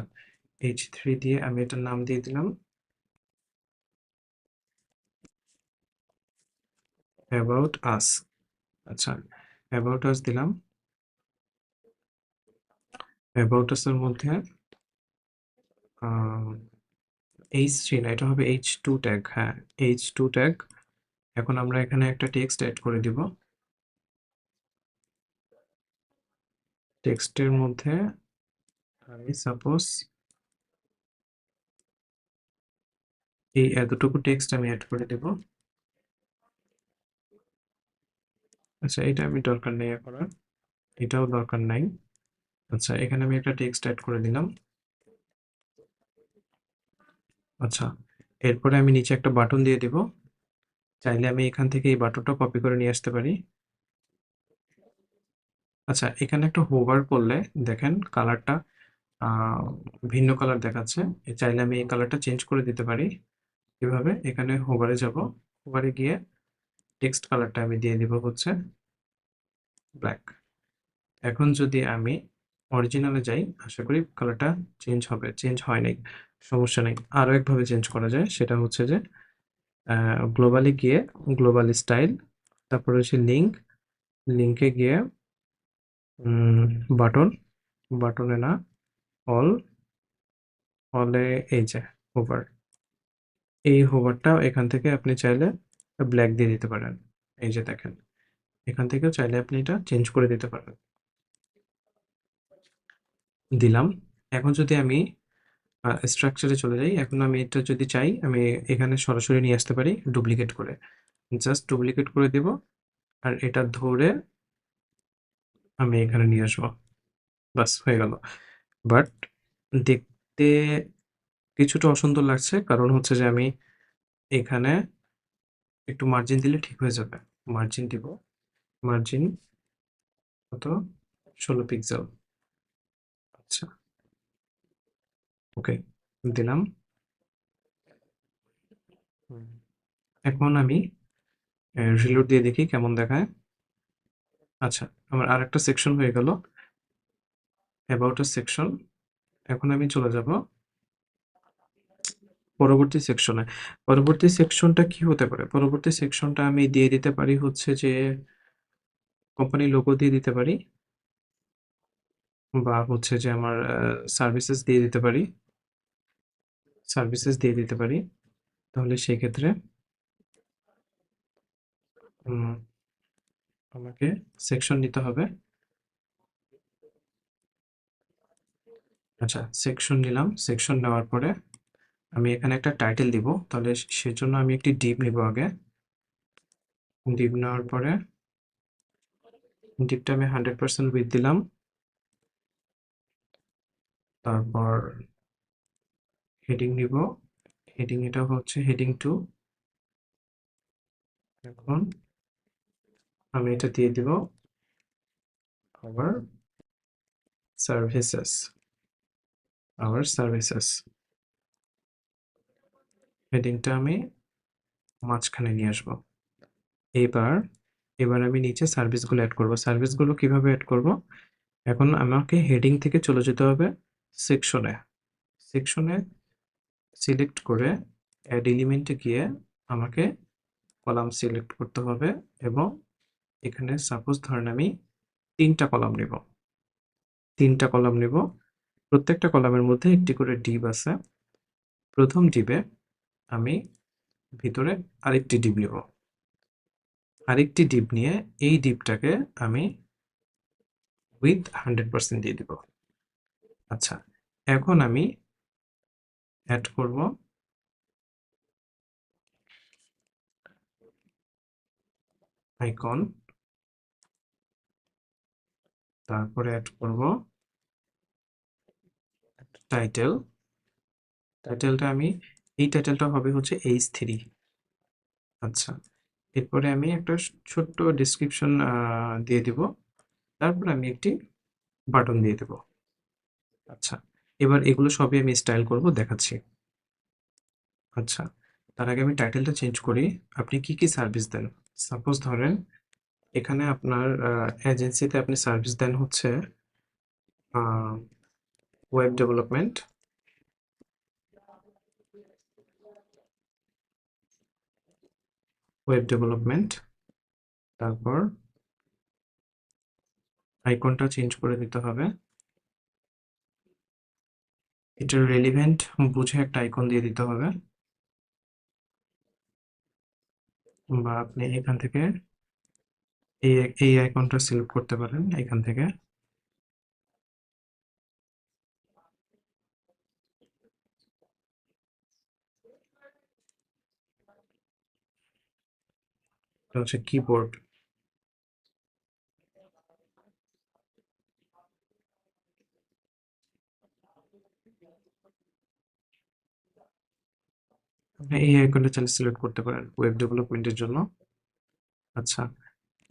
H3 দিয়ে আমি এটার নাম দিয়ে দিলাম অ্যাবাউট আস। আচ্ছা, অ্যাবাউট আস দিলাম। অ্যাবাউট আস-এর মধ্যে H3 না, এটা হবে H2 ট্যাগ। হ্যাঁ, H2 ট্যাগ। এখন আমরা এখানে একটা টেক্সট এড করে দিব। টেক্সটের মধ্যে আমি সাপোজ এই এতটুকু টেক্সট আমি অ্যাড করে দেব। আচ্ছা, এটা আমি দরকার নেই এখন আর। এটাও দরকার নাই। আচ্ছা, এখানে আমি একটা টেক্সট অ্যাড করে দিলাম। আচ্ছা, এরপরে আমি নিচে একটা বাটন দিয়ে দিব। চাইলে আমি এখান থেকে এই বাটনটা কপি করে নিয়ে আসতে পারি। আচ্ছা, এখানে একটা হোভার করলে দেখেন কালারটা ভিন্ন কালার দেখাচ্ছে। চাইলে আমি এই কালারটা চেঞ্জ করে দিতে পারি। কিভাবে? এখানে হোভারে যাব। হোভারে গিয়ে টেক্সট কালারটা আমি দিয়ে দিব হচ্ছে ব্ল্যাক। এখন যদি আমি অরিজিনালে যাই, আশা করি কালারটা চেঞ্জ হবে। চেঞ্জ হয় নাই, সমস্যা নেই। আরো একভাবে চেঞ্জ করা যায়, সেটা হচ্ছে যে গ্লোবালে গিয়ে গ্লোবাল স্টাইল, তারপরে হচ্ছে লিঙ্ক, লিঙ্কে গিয়ে বাটন, বাটনে না, অল, অলে এই যে হোভার, এই হোভারটা এখান থেকে আপনি চাইলে ব্ল্যাক দিয়ে দিতে পারেন। এই যে দেখেন, এখান থেকেও চাইলে আপনি এটা চেঞ্জ করে দিতে পারেন। দিলাম। এখন যদি আমি স্ট্রাকচারে চলে যাই, এখন আমি এটা যদি চাই আমি এখানে সরাসরি নিয়ে আসতে পারি ডুপ্লিকেট করে। জাস্ট ডুপ্লিকেট করে দিব আর এটা ধরে আমি এখানে নিয়ে আসবো। বাস হয়ে গেল। বাট দেখতে কিছুটা অসুন্দর লাগছে, কারণ হচ্ছে যে আমি এখানে একটু মার্জিন দিলে ঠিক হয়ে যাবে। মার্জিন দিব, মার্জিন কত? 16 পিক্সেল। আচ্ছা, ওকে, দিলাম। এখন আমি রিলোড দিয়ে দেখি কেমন দেখায়। আচ্ছা, আমার আরেকটা সেকশন হয়ে গেল, অ্যাবাউট আ সেকশন। এখন আমি চলে যাব পরবর্তী সেকশনে। পরবর্তী সেকশনটা কি হতে পারে? পরবর্তী সেকশনটা আমি দিয়ে দিতে পারি হচ্ছে যে কোম্পানি লোগো দিয়ে দিতে পারি, বা হচ্ছে যে আমার সার্ভিসেস দিয়ে দিতে পারি, সার্ভিসেস দিয়ে দিতে পারি। তাহলে সেক্ষেত্রে আমাকে সেকশন নিতে হবে। আচ্ছা, সেকশন নিলাম। সেকশন নেওয়ার পরে আমি এখানে একটা টাইটেল দিব। তাহলে সেজন্য আমি একটি ডিভ নিব আগে। ডিভ নেওয়ার পরে ডিভটা আমি 100% উইডথ দিলাম। তারপর হেডিং নিব। হেডিং এটা হচ্ছে হেডিং 2। এখন আমি এটা দিয়ে দিব আওয়ার সার্ভিসেস, আওয়ার সার্ভিসেস। হেডিংটা আমি মাঝখানে নিয়ে আসবো। এবার এবার আমি নিচে সার্ভিসগুলো অ্যাড করব। সার্ভিসগুলো কিভাবে অ্যাড করব? এখন আমাকে হেডিং থেকে চলে যেতে হবে সেকশনে। সেকশনে সিলেক্ট করে অ্যাড এলিমেন্টে গিয়ে আমাকে কলাম সিলেক্ট করতে হবে এবং এখানে সাপোজ ধরেন আমি 3টা কলাম নেব। 3টা কলাম নেব। প্রত্যেকটা কলামের মধ্যে একটি করে ডিভ আছে। প্রথম ডিবে আমি ভিতরে আরেকটি ডিভ নেব। আরেকটি ডিভ নিয়ে এই ডিভটাকে আমি উইথ 100% দিয়ে দিব। আচ্ছা, এখন আমি অ্যাড করব আইকন, তারপরে অ্যাড করব টাইটেল। টাইটেলটা আমি এই টাইটেলটা হবে হচ্ছে H3। আচ্ছা, এরপরে আমি একটা ছোট্ট ডেসক্রিপশন দিয়ে দিব। তারপর আমি একটি বাটন দিয়ে দেব। আচ্ছা, এবার এগুলো সবই আমি স্টাইল করব, দেখাচ্ছি। আচ্ছা, তার আগে আমি টাইটেলটা চেঞ্জ করি। আপনি কি কি সার্ভিস দেন? সাপোজ ধরেন এখানে আপনার এজেন্সিতে আপনি সার্ভিস দেন হচ্ছে ওয়েব ডেভেলপমেন্ট, তারপর আইকনটা চেঞ্জ করে দিতে হবে। এটার রেলিভেন্ট বুঝে একটা আইকন দিয়ে দিতে হবে, বা আপনি এখান থেকে এই এই আইকনটা সিলেক্ট করতে পারেন এখান থেকে। এটা হচ্ছে কিবোর্ড। আপনি এই আইকনটা চাইলে সিলেক্ট করতে পারেন ওয়েব ডেভেলপমেন্টের জন্য। আচ্ছা,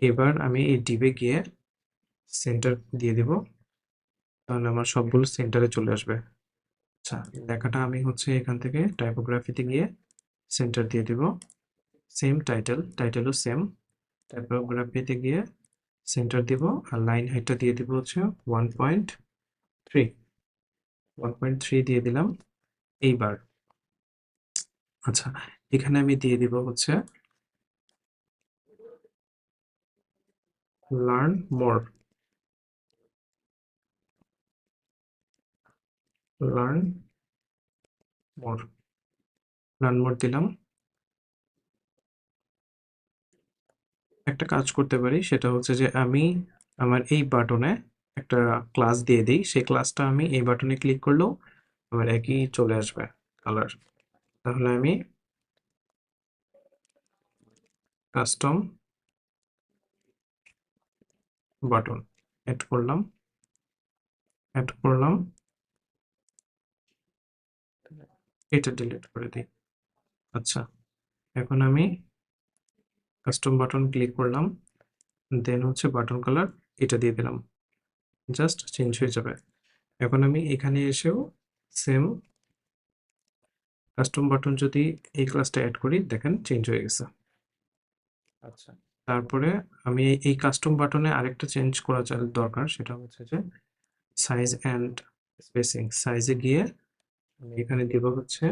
এবার আমি এই ডিবে গিয়ে সেন্টার দিয়ে দিব, তাহলে আমার সবগুলো সেন্টারে চলে আসবে। আচ্ছা, লেখাটা আমি হচ্ছে এখান থেকে টাইপোগ্রাফিতে গিয়ে সেন্টার দিয়ে দিব। সেম টাইটেলও সেম, টাইপোগ্রাফিতে গিয়ে সেন্টার দিব, আর লাইন হাইটটা দিয়ে দিব হচ্ছে 1.3। 1.3 দিয়ে দিলাম। এইবার আচ্ছা, এখানে আমি দিয়ে দিব হচ্ছে learn more. Learn more learn more দিলাম। একটা কাজ করতে পারি, সেটা হচ্ছে যে আমি আমার এই বাটনে একটা ক্লাস দিয়ে দিই। সেই ক্লাসটা আমি এই বাটনে ক্লিক করলেও আমার একই চলে আসবে কালার। তাহলে আমি কাস্টম বাটন অ্যাড করলাম, অ্যাড করলাম। এটা ডিলিট করে দিই। আচ্ছা, এখন আমি কাস্টম বাটন ক্লিক করলাম, দেন হচ্ছে বাটন কালার এটা দিয়ে দিলাম, জাস্ট চেঞ্জ হয়ে যাবে। এখন আমি এখানে এসেও সেম কাস্টম বাটন যদি এই ক্লাসটা অ্যাড করি, দেখেন চেঞ্জ হয়ে গেছে। আচ্ছা, তারপরে আমি এই কাস্টম বাটনে আরেকটা চেঞ্জ করা দরকার, সেটা হচ্ছে যে সাইজ অ্যান্ড স্পেসিং। সাইজে গিয়ে আমি এখানে দিব হচ্ছে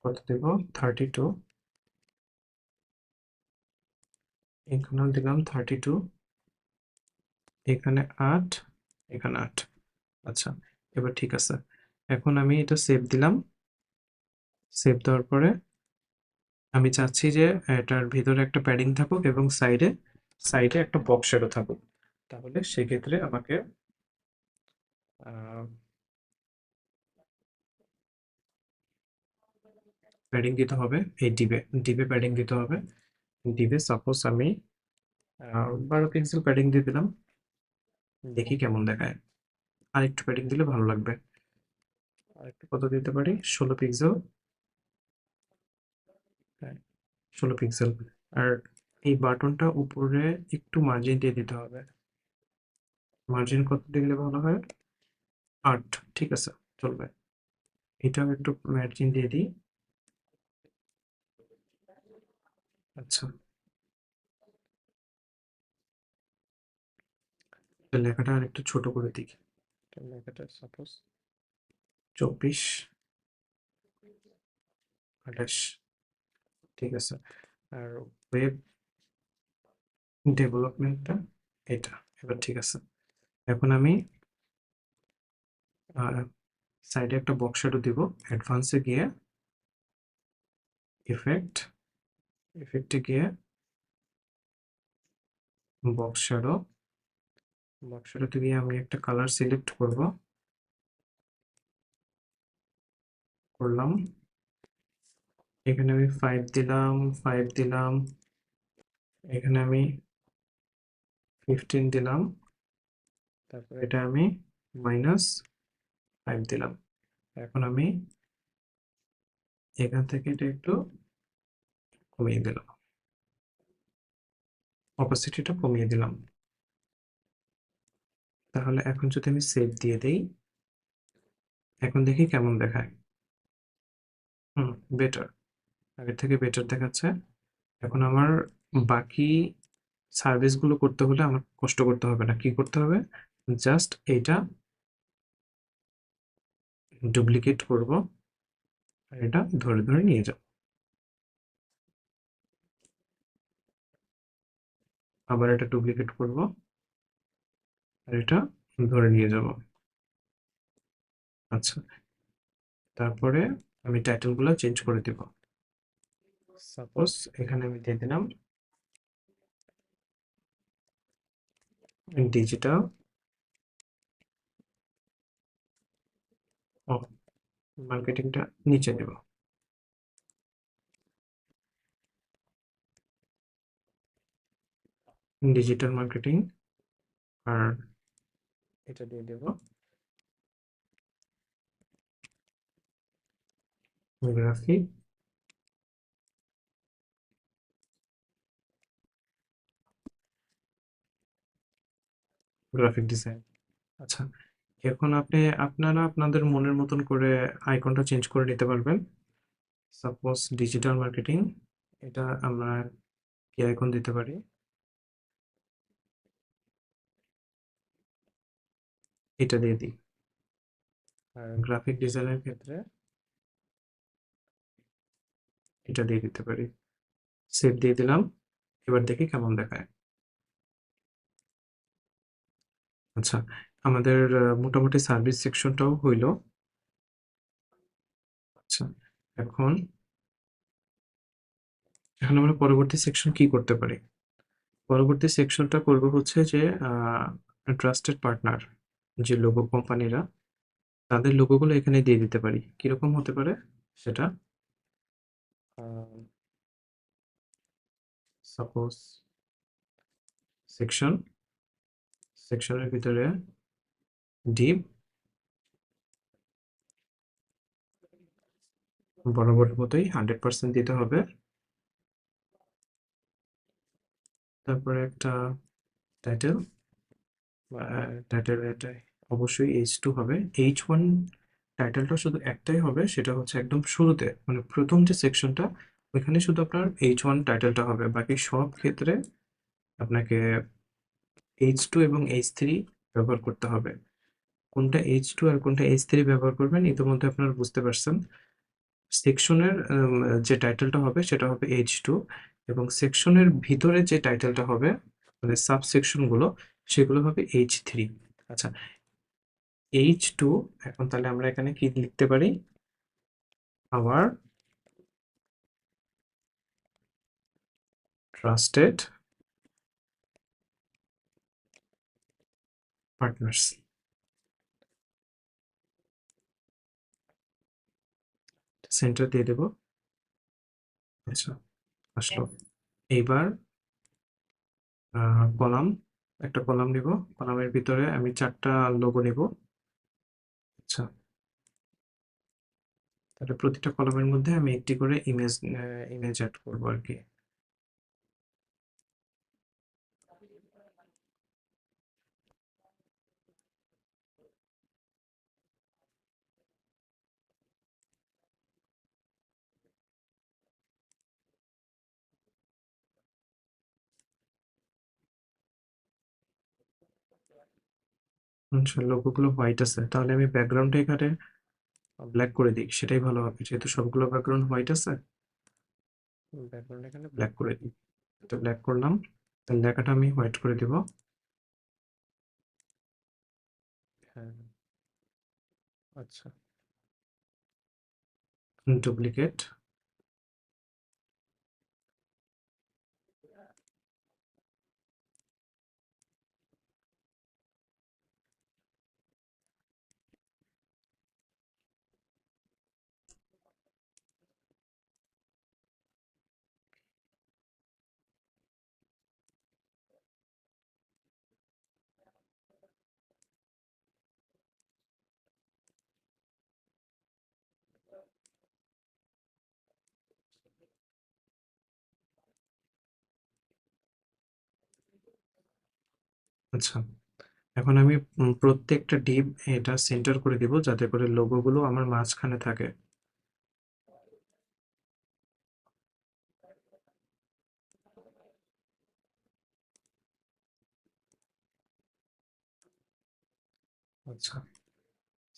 কত দেব, 32। এখানেও দিলাম 32, এখানে 8, এখানে 8। আচ্ছা, এবার ঠিক আছে। এখন আমি এটা সেভ দিলাম। সেভ দেওয়ার পরে আমি চাচ্ছি যে এটার ভিতরে একটা প্যাডিং থাকুক এবং সাইডে সাইডে একটা বক্স শ্যাডো থাকুক। তাহলে সেক্ষেত্রে আমাকে প্যাডিং দিতে হবে। এই ডিবে প্যাডিং দিতে হবে। ডিবে সাপোজ আমি 12 পিক্সেল প্যাডিং দিয়ে দিলাম, দেখি কেমন দেখায়। আরেকটু প্যাডিং দিলে ভালো লাগবে। আরেকটু কত দিতে পারি, 16 পিক্সেল। হ্যাঁ, 16 পিক্সেল। আর এই বাটনটা উপরে একটু মার্জিন দিয়ে দিতে হবে। মার্জিন কত দিলে ভালো হয়, 8। ঠিক আছে, চলবে। এটাও একটু মার্জিন দিয়ে দিই। আচ্ছা, লেখাটা আর একটু ছোট করে দিই। লেখাটা সাপোজ 24। 28 ঠিক আছে। আর ওয়েব ডেভেলপমেন্টটা এটা। এবার ঠিক আছে। এখন আমি সাইডে একটা বক্স শ্যাডো দিব। অ্যাডভান্সে গিয়ে ইফেক্টে গিয়ে বক্স শ্যাডোতে গিয়ে আমি একটা কালার সিলেক্ট করলাম। এখানে আমি 5 দিলাম, 5 দিলাম। এখানে আমি 15 দিলাম। তারপর এটা আমি -5 দিলাম। এখন আমি এখান থেকে এটা একটু কমিয়ে দিলাম, অপাসিটিটা কমিয়ে দিলাম। তাহলে এখন যদি আমি সেভ দিয়ে দেই, এখন দেখি কেমন দেখায়। বেটার, আগের থেকে বেটার দেখাচ্ছে। এখন আমার বাকি সার্ভিসগুলো করতে হলে আমার কষ্ট করতে হবে না। কি করতে হবে? জাস্ট এইটা ডুপ্লিকেট করব আর এটা ধরে ধরে নিয়ে যাব। আবার এটা ডুপ্লিকেট করব আর এটা ধরে নিয়ে যাব। আচ্ছা, তারপরে আমি টাইটেলগুলো চেঞ্জ করে দিব। সাপোজ এখানে আমি দিয়ে দিলাম ডিজিটাল মার্কেটিংটা নিচে দেব। ডিজিটাল মার্কেটিং আর এটা দিয়ে দেব গ্রাফিক ডিজাইন। আচ্ছা, এখন আপনারা আপনাদের মনের মতন করে আইকনটা চেঞ্জ করে নিতে পারবেন। সাপোজ ডিজিটাল মার্কেটিং, এটা আমরা কি আইকন দিতে পারি? এটা দিয়ে দিই। আর গ্রাফিক ডিজাইনের ক্ষেত্রে এটা দিয়ে দিতে পারি। সেভ দিয়ে দিলাম। এবার দেখি কেমন দেখায়। আচ্ছা, আমাদের মোটামুটি সার্ভিস সেকশনটাও হইলো। আচ্ছা, এখন এখন আমরা পরবর্তী সেকশন কি করতে পারি? পরবর্তী সেকশনটা করব হচ্ছে যে ট্রাস্টেড পার্টনার, যে লোগো কোম্পানিরা, তাদের লোগোগুলো এখানে দিয়ে দিতে পারি। কিরকম হতে পারে সেটা? সাপোজ সেকশন, সেকশনের ভিতরে ডিপ বরাবর মতোই 100% দিতে হবে। তারপরে একটা টাইটেল, টাইটেল এটাই অবশ্যই H2 হবে। H1 টাইটেলটা শুধু একটাই হবে, সেটা হচ্ছে একদম শুরুতে, মানে প্রথম যে সেকশনটা, ওইখানে শুধু আপনার H1 টাইটেলটা হবে। বাকি সব ক্ষেত্রে আপনাকে H2 এবং H3 ব্যবহার করতে হবে। কোনটা H2 আর কোনটা H3 ব্যবহার করবেন ইতিমধ্যে আপনারা বুঝতে পারছেন। সেকশনের যে টাইটেলটা হবে সেটা হবে H2 এবং সেকশনের ভিতরে যে টাইটেলটা হবে, মানে সাবসেকশন গুলো, সেগুলো হবে H3। আচ্ছা, H2, এখন তাহলে আমরা এখানে কি লিখতে পারি? Hour trusted partners. সেন্টার দিয়ে দেব। আচ্ছা, আসলো। এইবার কলাম, একটা কলাম নিব। কলামের ভিতরে আমি 4টা লোগো নিব। আচ্ছা, তাহলে প্রতিটা কলামের মধ্যে আমি একটি করে ইমেজ অ্যাড করবো আর কি। আচ্ছা, লোগোগুলো হোয়াইট আছে, তাহলে আমি ব্যাকগ্রাউন্ডে এখানে ব্ল্যাক করে দিই, সেটাই ভালো হবে, যেহেতু সবগুলো ব্যাকগ্রাউন্ড হোয়াইট আছে। ব্যাকগ্রাউন্ড এখানে ব্ল্যাক করে দিই। তো ব্ল্যাক করলাম, লেখাটা আমি হোয়াইট করে দিব। হ্যাঁ, আচ্ছা, ডুপ্লিকেট। আচ্ছা, এখন আমি প্রত্যেকটা ডিপ এটা সেন্টার করে দিব, যাতে করে লোগোগুলো আমার মাঝখানে থাকে। আচ্ছা,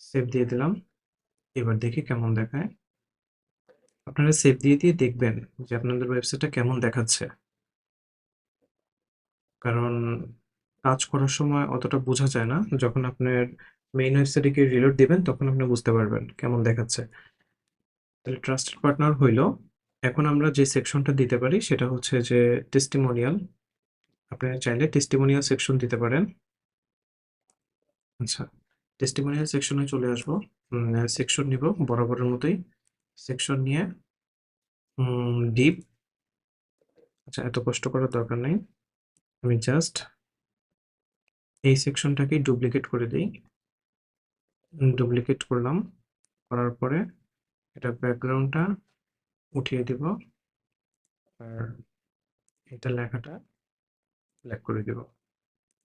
সেভ দিয়ে দিলাম। এবার দেখি কেমন দেখায়। আপনারা সেভ দিয়ে দিয়ে দেখবেন যে আপনাদের ওয়েবসাইটটা কেমন দেখাচ্ছে, কারণ কাজ করার সময় অতটা বোঝা যায় না। যখন আপনার মেইন ওয়েবসাইটে গিয়ে রিলোড দিবেন, তখন আপনি বুঝতে পারবেন কেমন দেখাচ্ছে। তাহলে ট্রাস্টেড পার্টনার হইলো। এখন আমরা যে সেকশনটা দিতে পারি সেটা হচ্ছে যে টেস্টিমোনিয়াল। আপনি চাইলে টেস্টিমোনিয়াল সেকশন দিতে পারেন। আচ্ছা, টেস্টিমোনিয়াল সেকশনে চলে আসবো। সেকশন নিব বরাবরের মতোই। সেকশন নিয়ে ডিপ। আচ্ছা, এত কষ্ট করার দরকার নেই। আমি জাস্ট এই সেকশনটাকেই ডুপ্লিকেট করে দিই। ডুপ্লিকেট করলাম, করার পরে এটা ব্যাকগ্রাউন্ডটা উঠিয়ে দিব, আর এটা লেখাটা ব্ল্যাক করে দিব,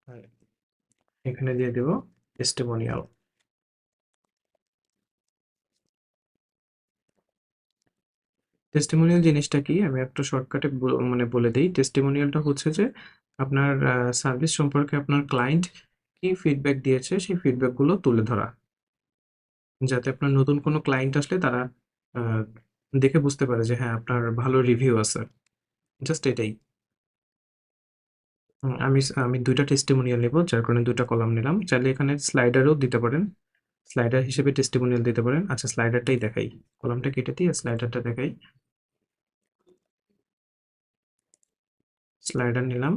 আর এখানে দিয়ে দিব টেস্টিমোনিয়াল। টেস্টিমোনিয়াল জিনিসটা কি, আমি একটা শর্টকাটে মানে বলে দিই। টেস্টিমোনিয়ালটা হচ্ছে যে আপনার সার্ভিস সম্পর্কে আপনার ক্লায়েন্ট কি ফিডব্যাক দিয়েছে, সেই ফিডব্যাকগুলো তুলে ধরা, যাতে আপনার নতুন কোনো ক্লায়েন্ট আসলে তারা আহ, দেখে বুঝতে পারে যে হ্যাঁ, আপনার ভালো রিভিউ আছে। জাস্ট এটাই। আমি আমি ২টা টেস্টিমোনিয়াল নিব, যার কারণে ২টা কলাম নিলাম। চাইলে এখানে স্লাইডারও দিতে পারেন, স্লাইডার হিসেবে টেস্টিমোনিয়াল দিতে পারেন। আচ্ছা, স্লাইডারটাই দেখাই, কলামটা কেটে দিয়ে স্লাইডারটা দেখাই। স্লাইডার নিলাম।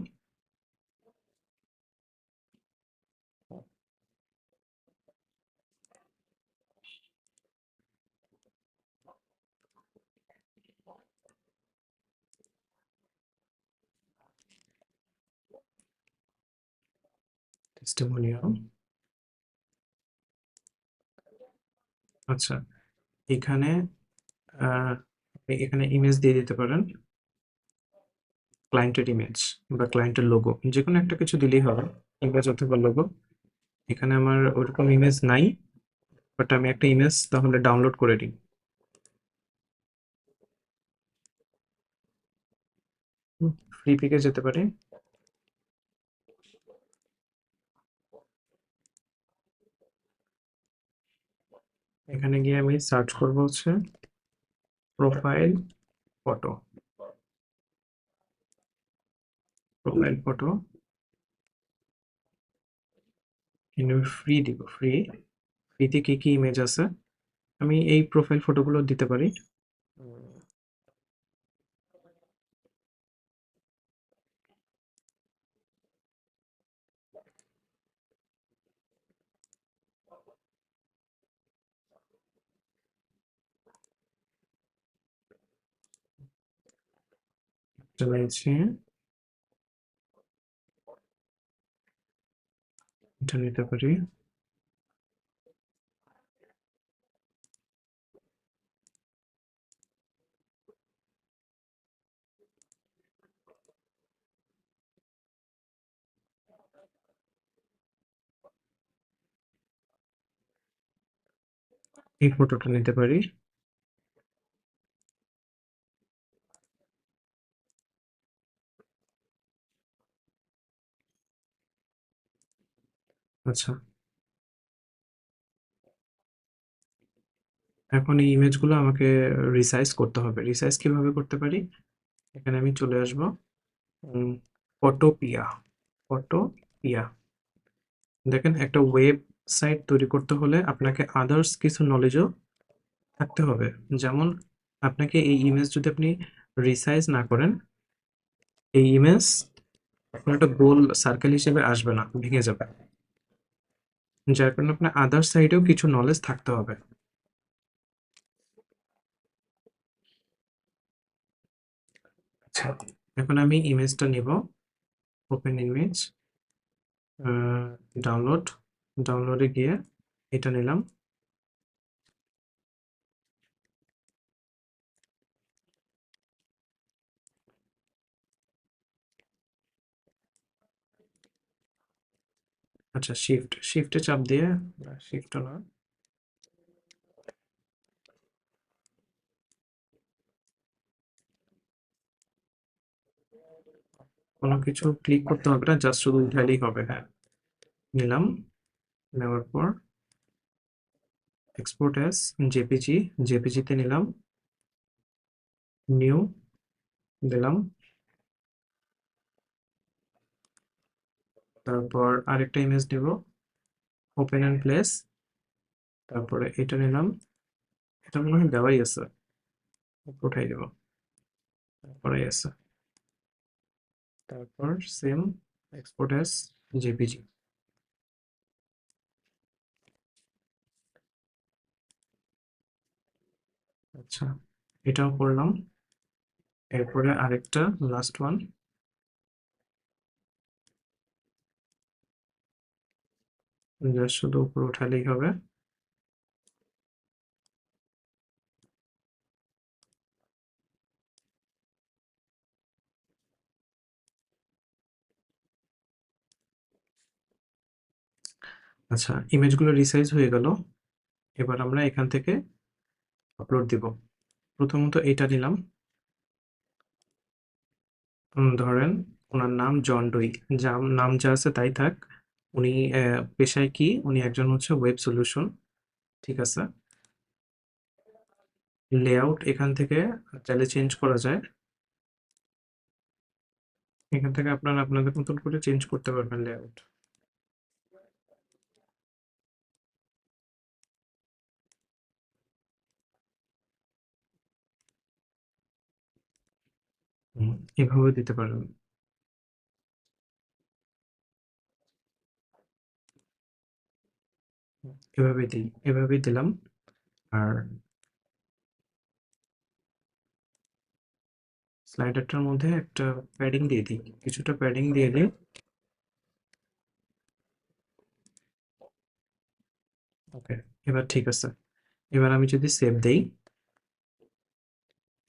টেস্টিমোনিয়াল। আচ্ছা, এখানে আপনি এখানে ইমেজ দিয়ে দিতে পারেন, ক্লায়েন্টের ইমেজ বা ক্লায়েন্টের লোগো, যে কোনো একটা কিছু দিলেই হবে, ইমেজ অথবা লোগো। এখানে আমার ওরকম ইমেজ নাই, বাট আমি একটা ইমেজ তাহলে ডাউনলোড করে নিই। ফ্রি পিকে যেতে পারি। এখানে গিয়ে আমি সার্চ করবো হচ্ছে profile photo. Profile photo free দিব, ফ্রি। ফ্রিতে কি কি ইমেজ আছে, আমি এই প্রোফাইল ফটোগুলো দিতে পারি। চালাইছি, এটা নিতে পারি। এই ফটোটা নিতে পারি। আচ্ছা, এখন এই ইমেজগুলো আমাকে রিসাইজ করতে হবে। রিসাইজ কিভাবে করতে পারি? এখানে আমি চলে আসব, ফটোপিয়া, ফটোপিয়া। দেখেন, একটা ওয়েবসাইট তৈরি করতে হলে আপনাকে আদার্স কিছু নলেজও থাকতে হবে। যেমন আপনাকে এই ইমেজ যদি আপনি রিসাইজ না করেন, এই ইমেজ আপনার একটা গোল সার্কেল হিসেবে আসবে না, ভেঙে যাবে। যার কারণে আপনার আদার সাইডেও কিছু নলেজ থাকতে হবে। আচ্ছা, এখন আমি ইমেজটা নিব, ওপেন ইমেজ, ডাউনলোড, ডাউনলোডে গিয়ে এটা নিলাম। আচ্ছা, শিফটে চাপ দিয়ে, শিফটও না, কোনো কিছু ক্লিক করতে হবে না, জাস্ট শুধু উঠাইলেই হবে। হ্যাঁ, নিলাম, নেওয়ার পর এক্সপোর্ট অ্যাজ জেপিজি, জেপিজিতে নিলাম, নিউ দিলাম, তারপর আরেকটা ইমেজ নেব, ওপেন অ্যান্ড প্লেস, তারপরে এটা নিলাম, এটা মনে হয় দেওয়াই আছে, উঠাই দেব, তারপরে আছে, তারপর সেম এক্সপোর্ট অ্যাজ জেপিজি। আচ্ছা, এটাও করলাম। এরপরে আরেকটা লাস্ট ওয়ান, জাস্ট শুধু উপরে উঠালেই হবে। আচ্ছা, ইমেজগুলো রিসাইজ হয়ে গেল। এবার আমরা এখান থেকে আপলোড দিব। প্রথমত এটা নিলাম, ধরেন ওনার নাম জন ডুই, নাম যা আছে তাই থাক। উনি পেশায় কি? উনি একজন হচ্ছে ওয়েব সলিউশন, ঠিক আছে। লেআউট এখান থেকে চাইলে চেঞ্জ করা যায়। এখান থেকে আপনারা আপনাদের মতন করে চেঞ্জ করতে পারবেন লেআউট। এভাবে দিতে পারেন। এভাবে দিই, এভাবেই দিলাম। আর স্লাইডারটার মধ্যে একটা প্যাডিং দিয়ে দিই, কিছুটা প্যাডিং দিয়ে দিই। ওকে, এবার ঠিক আছে। এবার আমি যদি সেভ দেই,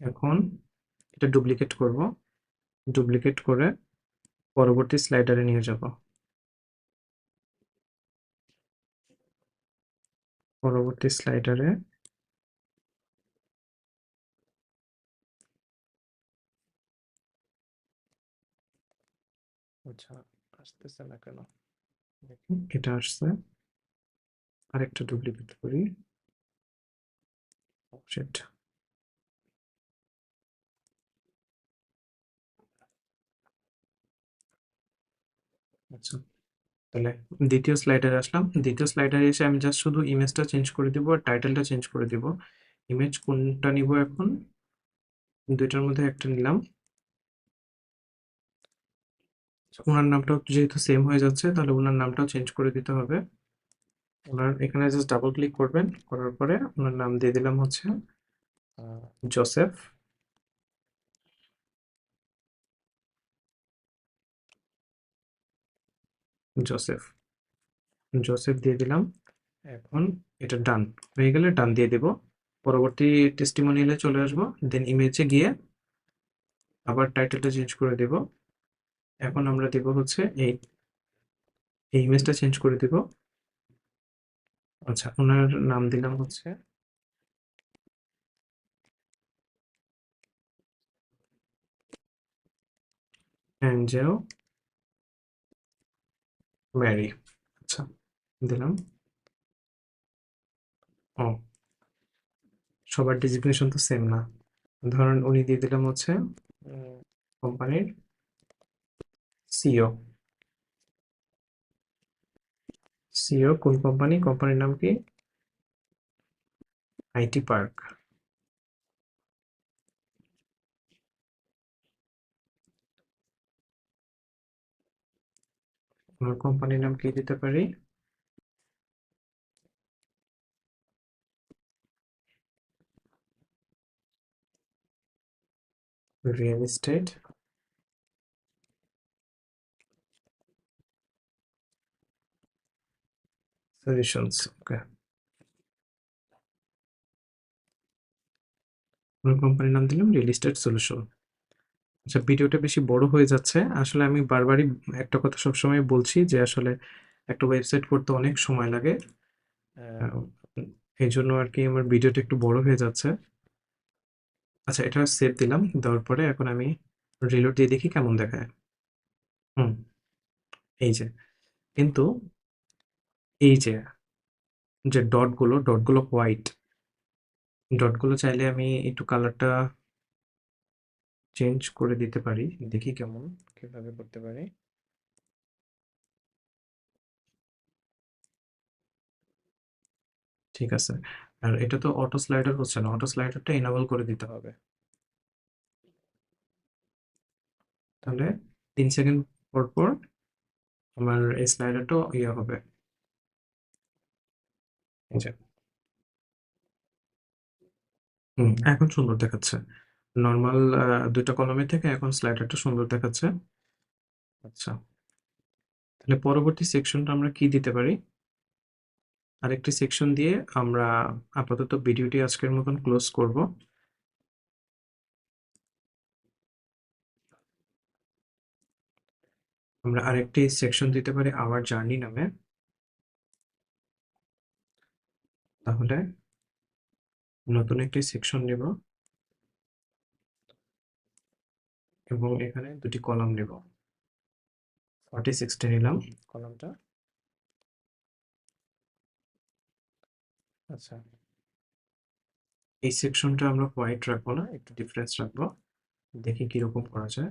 এখন এটা ডুপ্লিকেট করব, ডুপ্লিকেট করে পরবর্তী স্লাইডারে নিয়ে যাব। পরবর্তী স্লাইডারে আচ্ছা, আসতেছে না কেন? দেখুন, এটা আসছে। আরেকটা ডুপ্লিকেট করি। শিট। আচ্ছা, তাহলে দ্বিতীয় স্লাইডারে আসলাম। দ্বিতীয় স্লাইডারে এসে আমি জাস্ট শুধু ইমেজটা চেঞ্জ করে দিব আর টাইটেলটা চেঞ্জ করে দিব। ইমেজ কোনটা নিব এখন? দুইটার মধ্যে একটা নিলাম। ওনার নামটাও যেহেতু সেম হয়ে যাচ্ছে, তাহলে ওনার নামটাও চেঞ্জ করে দিতে হবে। ওনার এখানে জাস্ট ডাবল ক্লিক করবেন, করার পরে ওনার নাম দিয়ে দিলাম হচ্ছে জোসেফ। জোসেফ, জোসেফ দিয়ে দিলাম। এখন এটা ডান হয়ে গেলে ডান দিয়ে দেব। পরবর্তী টেস্টিমোনিয়ালে চলে আসবো, দেন ইমেজে গিয়ে আবার টাইটেলটা চেঞ্জ করে দেব। এখন আমরা দেব হচ্ছে এই ইমেজটা চেঞ্জ করে দেব। আচ্ছা, ওনার নাম দিলাম হচ্ছে অ্যাঞ্জেল ম্যারি। আচ্ছা, দিলাম। ও, সবার ডেজিগনেশন তো সেম না। ধরুন উনি দিয়ে দিলাম হচ্ছে কোম্পানির সিও। সিও কোন কোম্পানি? কোম্পানির নাম কি? IT park. আমার কোম্পানির নাম কি দিতে পারি? Real estate solutions. ওকে, আমার কোম্পানির নাম দিলাম রিয়েল এস্টেট সলিউশন। আচ্ছা, ভিডিওটা বেশি বড় হয়ে যাচ্ছে। আসলে আমি বারবারই একটা কথা সবসময় বলছি যে আসলে একটা ওয়েবসাইট করতে অনেক সময় লাগে। আহ, এই জন্য আর কি আমার ভিডিওটা একটু বড় হয়ে যাচ্ছে। আচ্ছা, এটা সেভ দিলাম। দেওয়ার পরে এখন আমি রিলোড দিয়ে দেখি কেমন দেখায়। হুম, এই যে, কিন্তু এই যে যে ডটগুলো হোয়াইট। ডটগুলো চাইলে আমি একটু কালারটা চেঞ্জ করে দিতে পারি। দেখি কিভাবে করতে পারি। ঠিক আছে। আর এটা তো অটো স্লাইডার হচ্ছে না, অটো স্লাইডারটা এনেবল করে দিতে হবে। তাহলে 3 সেকেন্ড পর পর আমার এই স্লাইডারটা ইয়ে হবে। এই যে, এখন সুন্দর দেখাচ্ছে। নর্মাল দুইটা কলমের থেকে এখন স্লাইডারটা সুন্দর দেখাচ্ছে। আচ্ছা, তাহলে পরবর্তী সেকশনটা আমরা কি দিতে পারি? আরেকটি সেকশন দিয়ে আমরা আপাতত ভিডিওটি আজকের মতন ক্লোজ করব। আমরা আরেকটি সেকশন দিতে পারি আওয়ার জার্নি নামে। তাহলে নতুন একটি সেকশন নেব এবং এখানে দুটি কলাম নেব। 40 60 নিলাম কলামটা। আচ্ছা, এই সেকশনটা আমরা হোয়াইট রাখবো না, একটু ডিফারেন্স রাখবো। দেখি কিরকম করা যায়।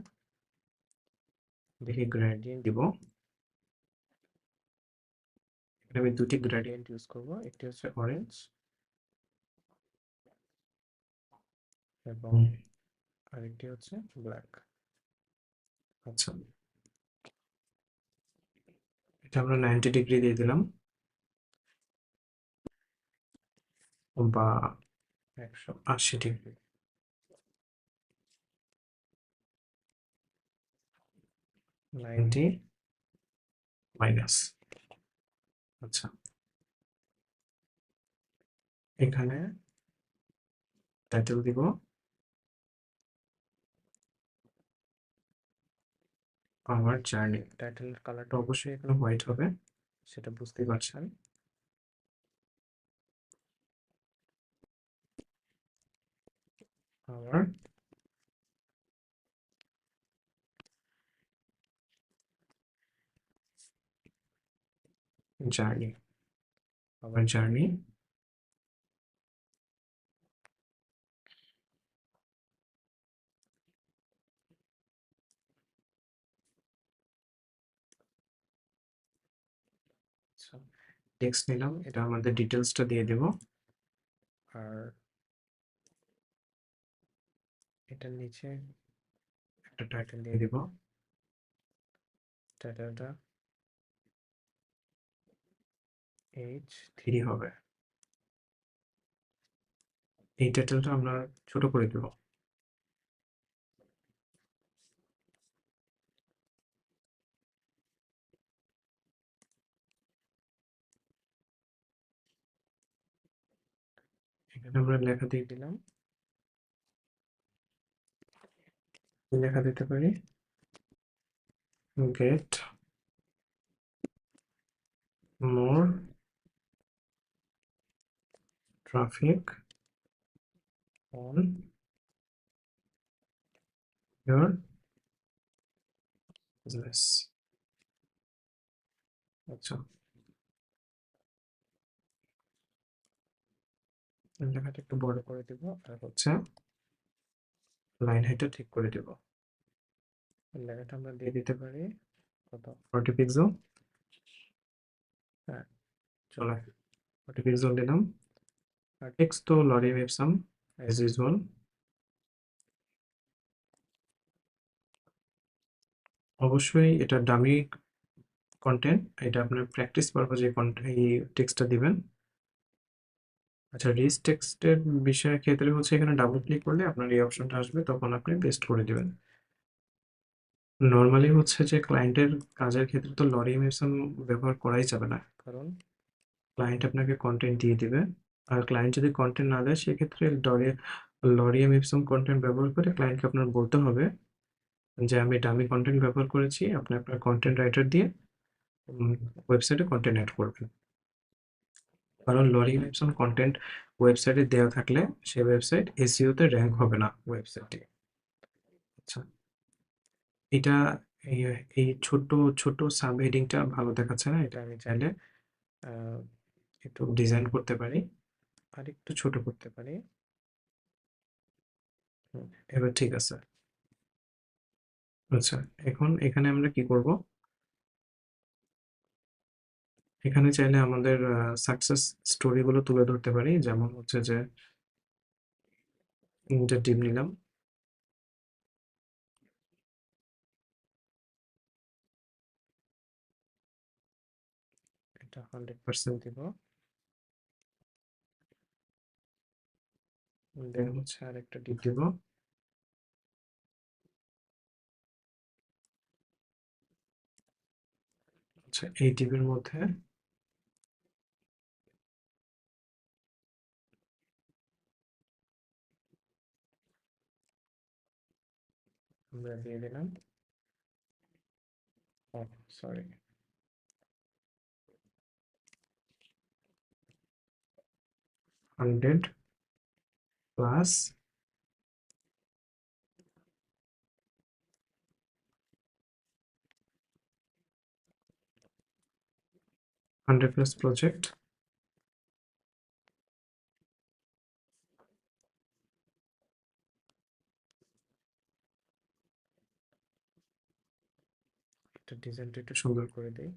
দেখি গ্রেডিয়েন্ট দিব। এখানে আমি দুটি গ্রেডিয়েন্ট ইউজ করব, একটি হচ্ছে অরেঞ্জ এবং আরেকটি হচ্ছে ব্ল্যাক। আচ্ছা, এটা আমরা 90 ডিগ্রি দিয়ে দিলাম বা 180 ডিগ্রি। 90 মাইনাস। আচ্ছা, এখানে টাইটেল দিব আমার জার্নি। টাইটেলের কালারটা অবশ্যই এখানে হোয়াইট হবে, সেটা বুঝতেই পারছেন। আমার জার্নি, আমার জার্নি। আচ্ছা, টেক্সট নিলাম, এটা আমাদের ডিটেলসটা দিয়ে দেব। আর এটার নিচে একটা টাইটেল দিয়ে দিব। টাইটেলটা H3 হবে। এই টাইটেলটা আমরা ছোট করে দেব। এখানে আমরা লেখা দিয়ে দিলাম। কি লেখা দিতে পারি? Get more traffic on your business। আচ্ছা, লেখাটা একটু বড় করে দিব আর হচ্ছে লাইন হাইটটা ঠিক করে দিব। লেখাটা আমরা দিয়ে দিতে পারি কত 40 পিক্সেল। হ্যাঁ, চলে 40 পিক্সেল দিলাম। আর টেক্সট তো লরিয়াম এপসম অ্যাজ ইউজুয়াল। অবশ্যই এটা ডামি কন্টেন্ট, এটা আপনার প্র্যাকটিস পারপাজে এই টেক্সটটা দিবেন। আচ্ছা, রিচ টেক্সটের বিষয়ের ক্ষেত্রে হচ্ছে এখানে ডাবল ক্লিক করলে আপনার এই অপশনটা আসবে, তখন আপনি পেস্ট করে দিবেন। নর্মালি হচ্ছে যে ক্লায়েন্টের কাজের ক্ষেত্রে তো লরিয়াম এপসম ব্যবহার করাই যাবে না, কারণ ক্লায়েন্ট আপনাকে কন্টেন্ট দিয়ে দিবে। আর ক্লায়েন্ট যদি কন্টেন্ট না দেয় সেক্ষেত্রে লরিয়াম এপসম কন্টেন্ট ব্যবহার করে ক্লায়েন্টকে আপনার বলতে হবে যে আমি ডামি কন্টেন্ট ব্যবহার করেছি, আপনি আপনার কন্টেন্ট রাইটার দিয়ে ওয়েবসাইটে কন্টেন্ট অ্যাড করবেন। কারণ লরিয়াম এপসম কন্টেন্ট ওয়েবসাইটে দেওয়া থাকলে সেই ওয়েবসাইট এসইওতে র্যাঙ্ক হবে না ওয়েবসাইটে। আচ্ছা, এটা এই এই ছোট্ট ছোট্ট সাব হেডিংটা ভালো দেখাচ্ছে না, এটা আমি চাইলে একটু ডিজাইন করতে পারি আর একটু ছোট করতে পারি। এবার ঠিক আছে। আচ্ছা, এখন এখানে আমরা কি করব? এখানে চাইলে আমাদের সাকসেস স্টোরিগুলো তুলে ধরতে পারি, যেমন হচ্ছে যে এটা ডিপ নিলাম, এটা 100% দিব, দেন হচ্ছে আর একটা ডিপ দিব। আচ্ছা, এই ডিপের মধ্যে আমরা দিয়ে দিলাম, সরি, 100 প্লাস 100 প্লাস প্রজেক্ট। এটা ডিজাইনটা একটু সুন্দর করে দিই।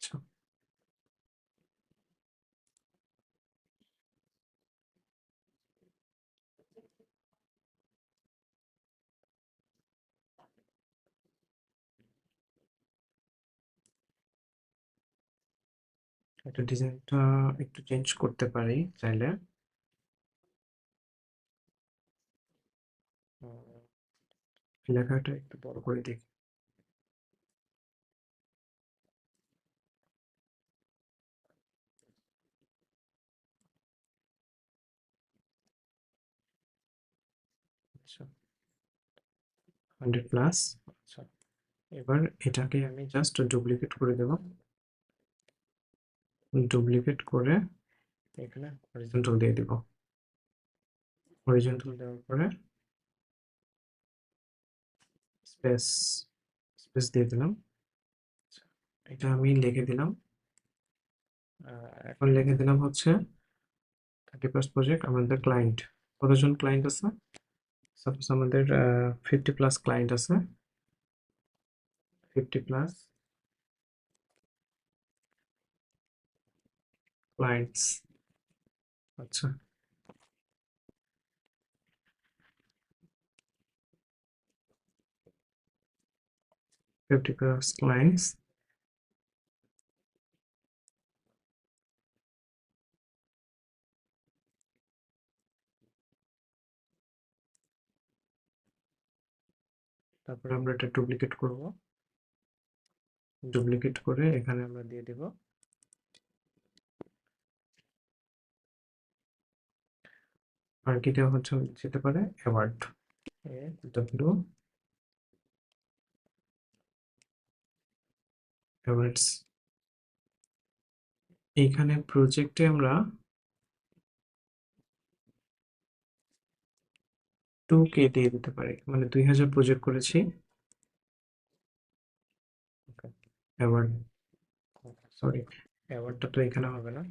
আচ্ছা, এটা ডিজাইনটা একটু চেঞ্জ করতে পারি চাইলে। লেখাটা একটু বড় করে দিই। আচ্ছা, 100 প্লাস। আচ্ছা, এবার এটাকে আমি জাস্ট ডুপ্লিকেট করে দেব। ডুপ্লিকেট করে এখানে হরিজন্টাল দিয়ে দিব। হরিজন্টাল দেওয়ার পরে স্পেস স্পেস দিয়ে দিলাম। আচ্ছা, এটা আমি লিখে দিলাম। এখন লিখে দিলাম হচ্ছে 30 প্লাস প্রজেক্ট। আমাদের ক্লায়েন্ট কতজন ক্লায়েন্ট আছে? সাপোজ আমাদের 50 প্লাস ক্লায়েন্ট আছে, 50 প্লাস ক্লায়েন্টস। আচ্ছা, 50 প্লাস ক্লায়েন্টস। তারপরে আমরা এটা ডুপ্লিকেট করব, ডুপ্লিকেট করে এখানে আমরা দিয়ে দেব আর কি দেওয়া হচ্ছে যেতে পারে অ্যাওয়ার্ড, AW অ্যাওয়ার্ডস। এইখানে প্রজেক্টে আমরা 2K দিয়ে দিতে পারি, মানে 2000 প্রজেক্ট করেছি। অ্যাওয়ার্ড, সরি, অ্যাওয়ার্ডটা তো এখানে হবে না।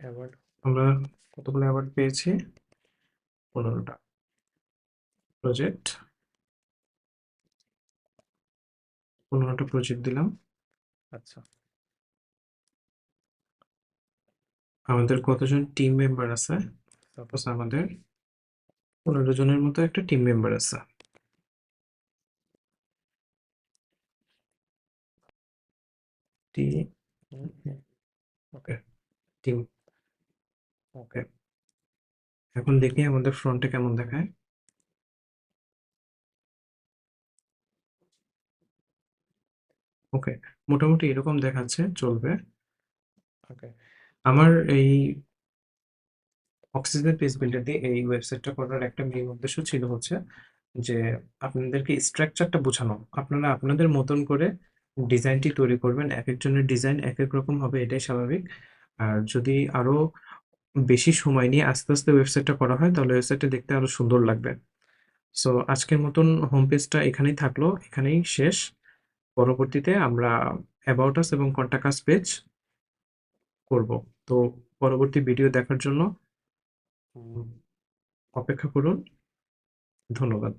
অ্যাওয়ার্ড আমরা কতগুলো অ্যাওয়ার্ড পেয়েছি? 15টা। প্রজেক্ট, 15টা প্রজেক্ট দিলাম। আচ্ছা, আমাদের কতজন টিম মেম্বার আছে? সাপোজ আমাদের 15 জনের মতো একটা টিম মেম্বার আছে। ওকে, টিম, ওকে। এখন দেখি আমাদের ফ্রন্টে কেমন দেখায়। ওকে, মোটামুটি এরকম দেখাচ্ছে, চলবে। ওকে, আমার এই অক্সিজেন পেজ বিল্ডার দিয়ে এই ওয়েবসাইটটা করার একটা মেইন উদ্দেশ্য ছিল হচ্ছে যে আপনাদেরকে স্ট্রাকচারটা বোঝানো। আপনারা আপনাদের মতন করে ডিজাইনটি তৈরি করবেন। একেকজনের ডিজাইন একেক রকম হবে, এটাই স্বাভাবিক। আর যদি আরো বেশি সময় নিয়ে আস্তে আস্তে ওয়েবসাইটটা করা হয় তাহলে ওয়েবসাইটটা দেখতে আরো সুন্দর লাগবে। সো আজকের মতন হোম পেজটা এখানেই থাকলো, এখানেই শেষ। পরবর্তীতে আমরা অ্যাবাউট আস এবং কন্টাক্ট আস পেজ করব। তো পরবর্তী ভিডিও দেখার জন্য অপেক্ষা করুন। ধন্যবাদ।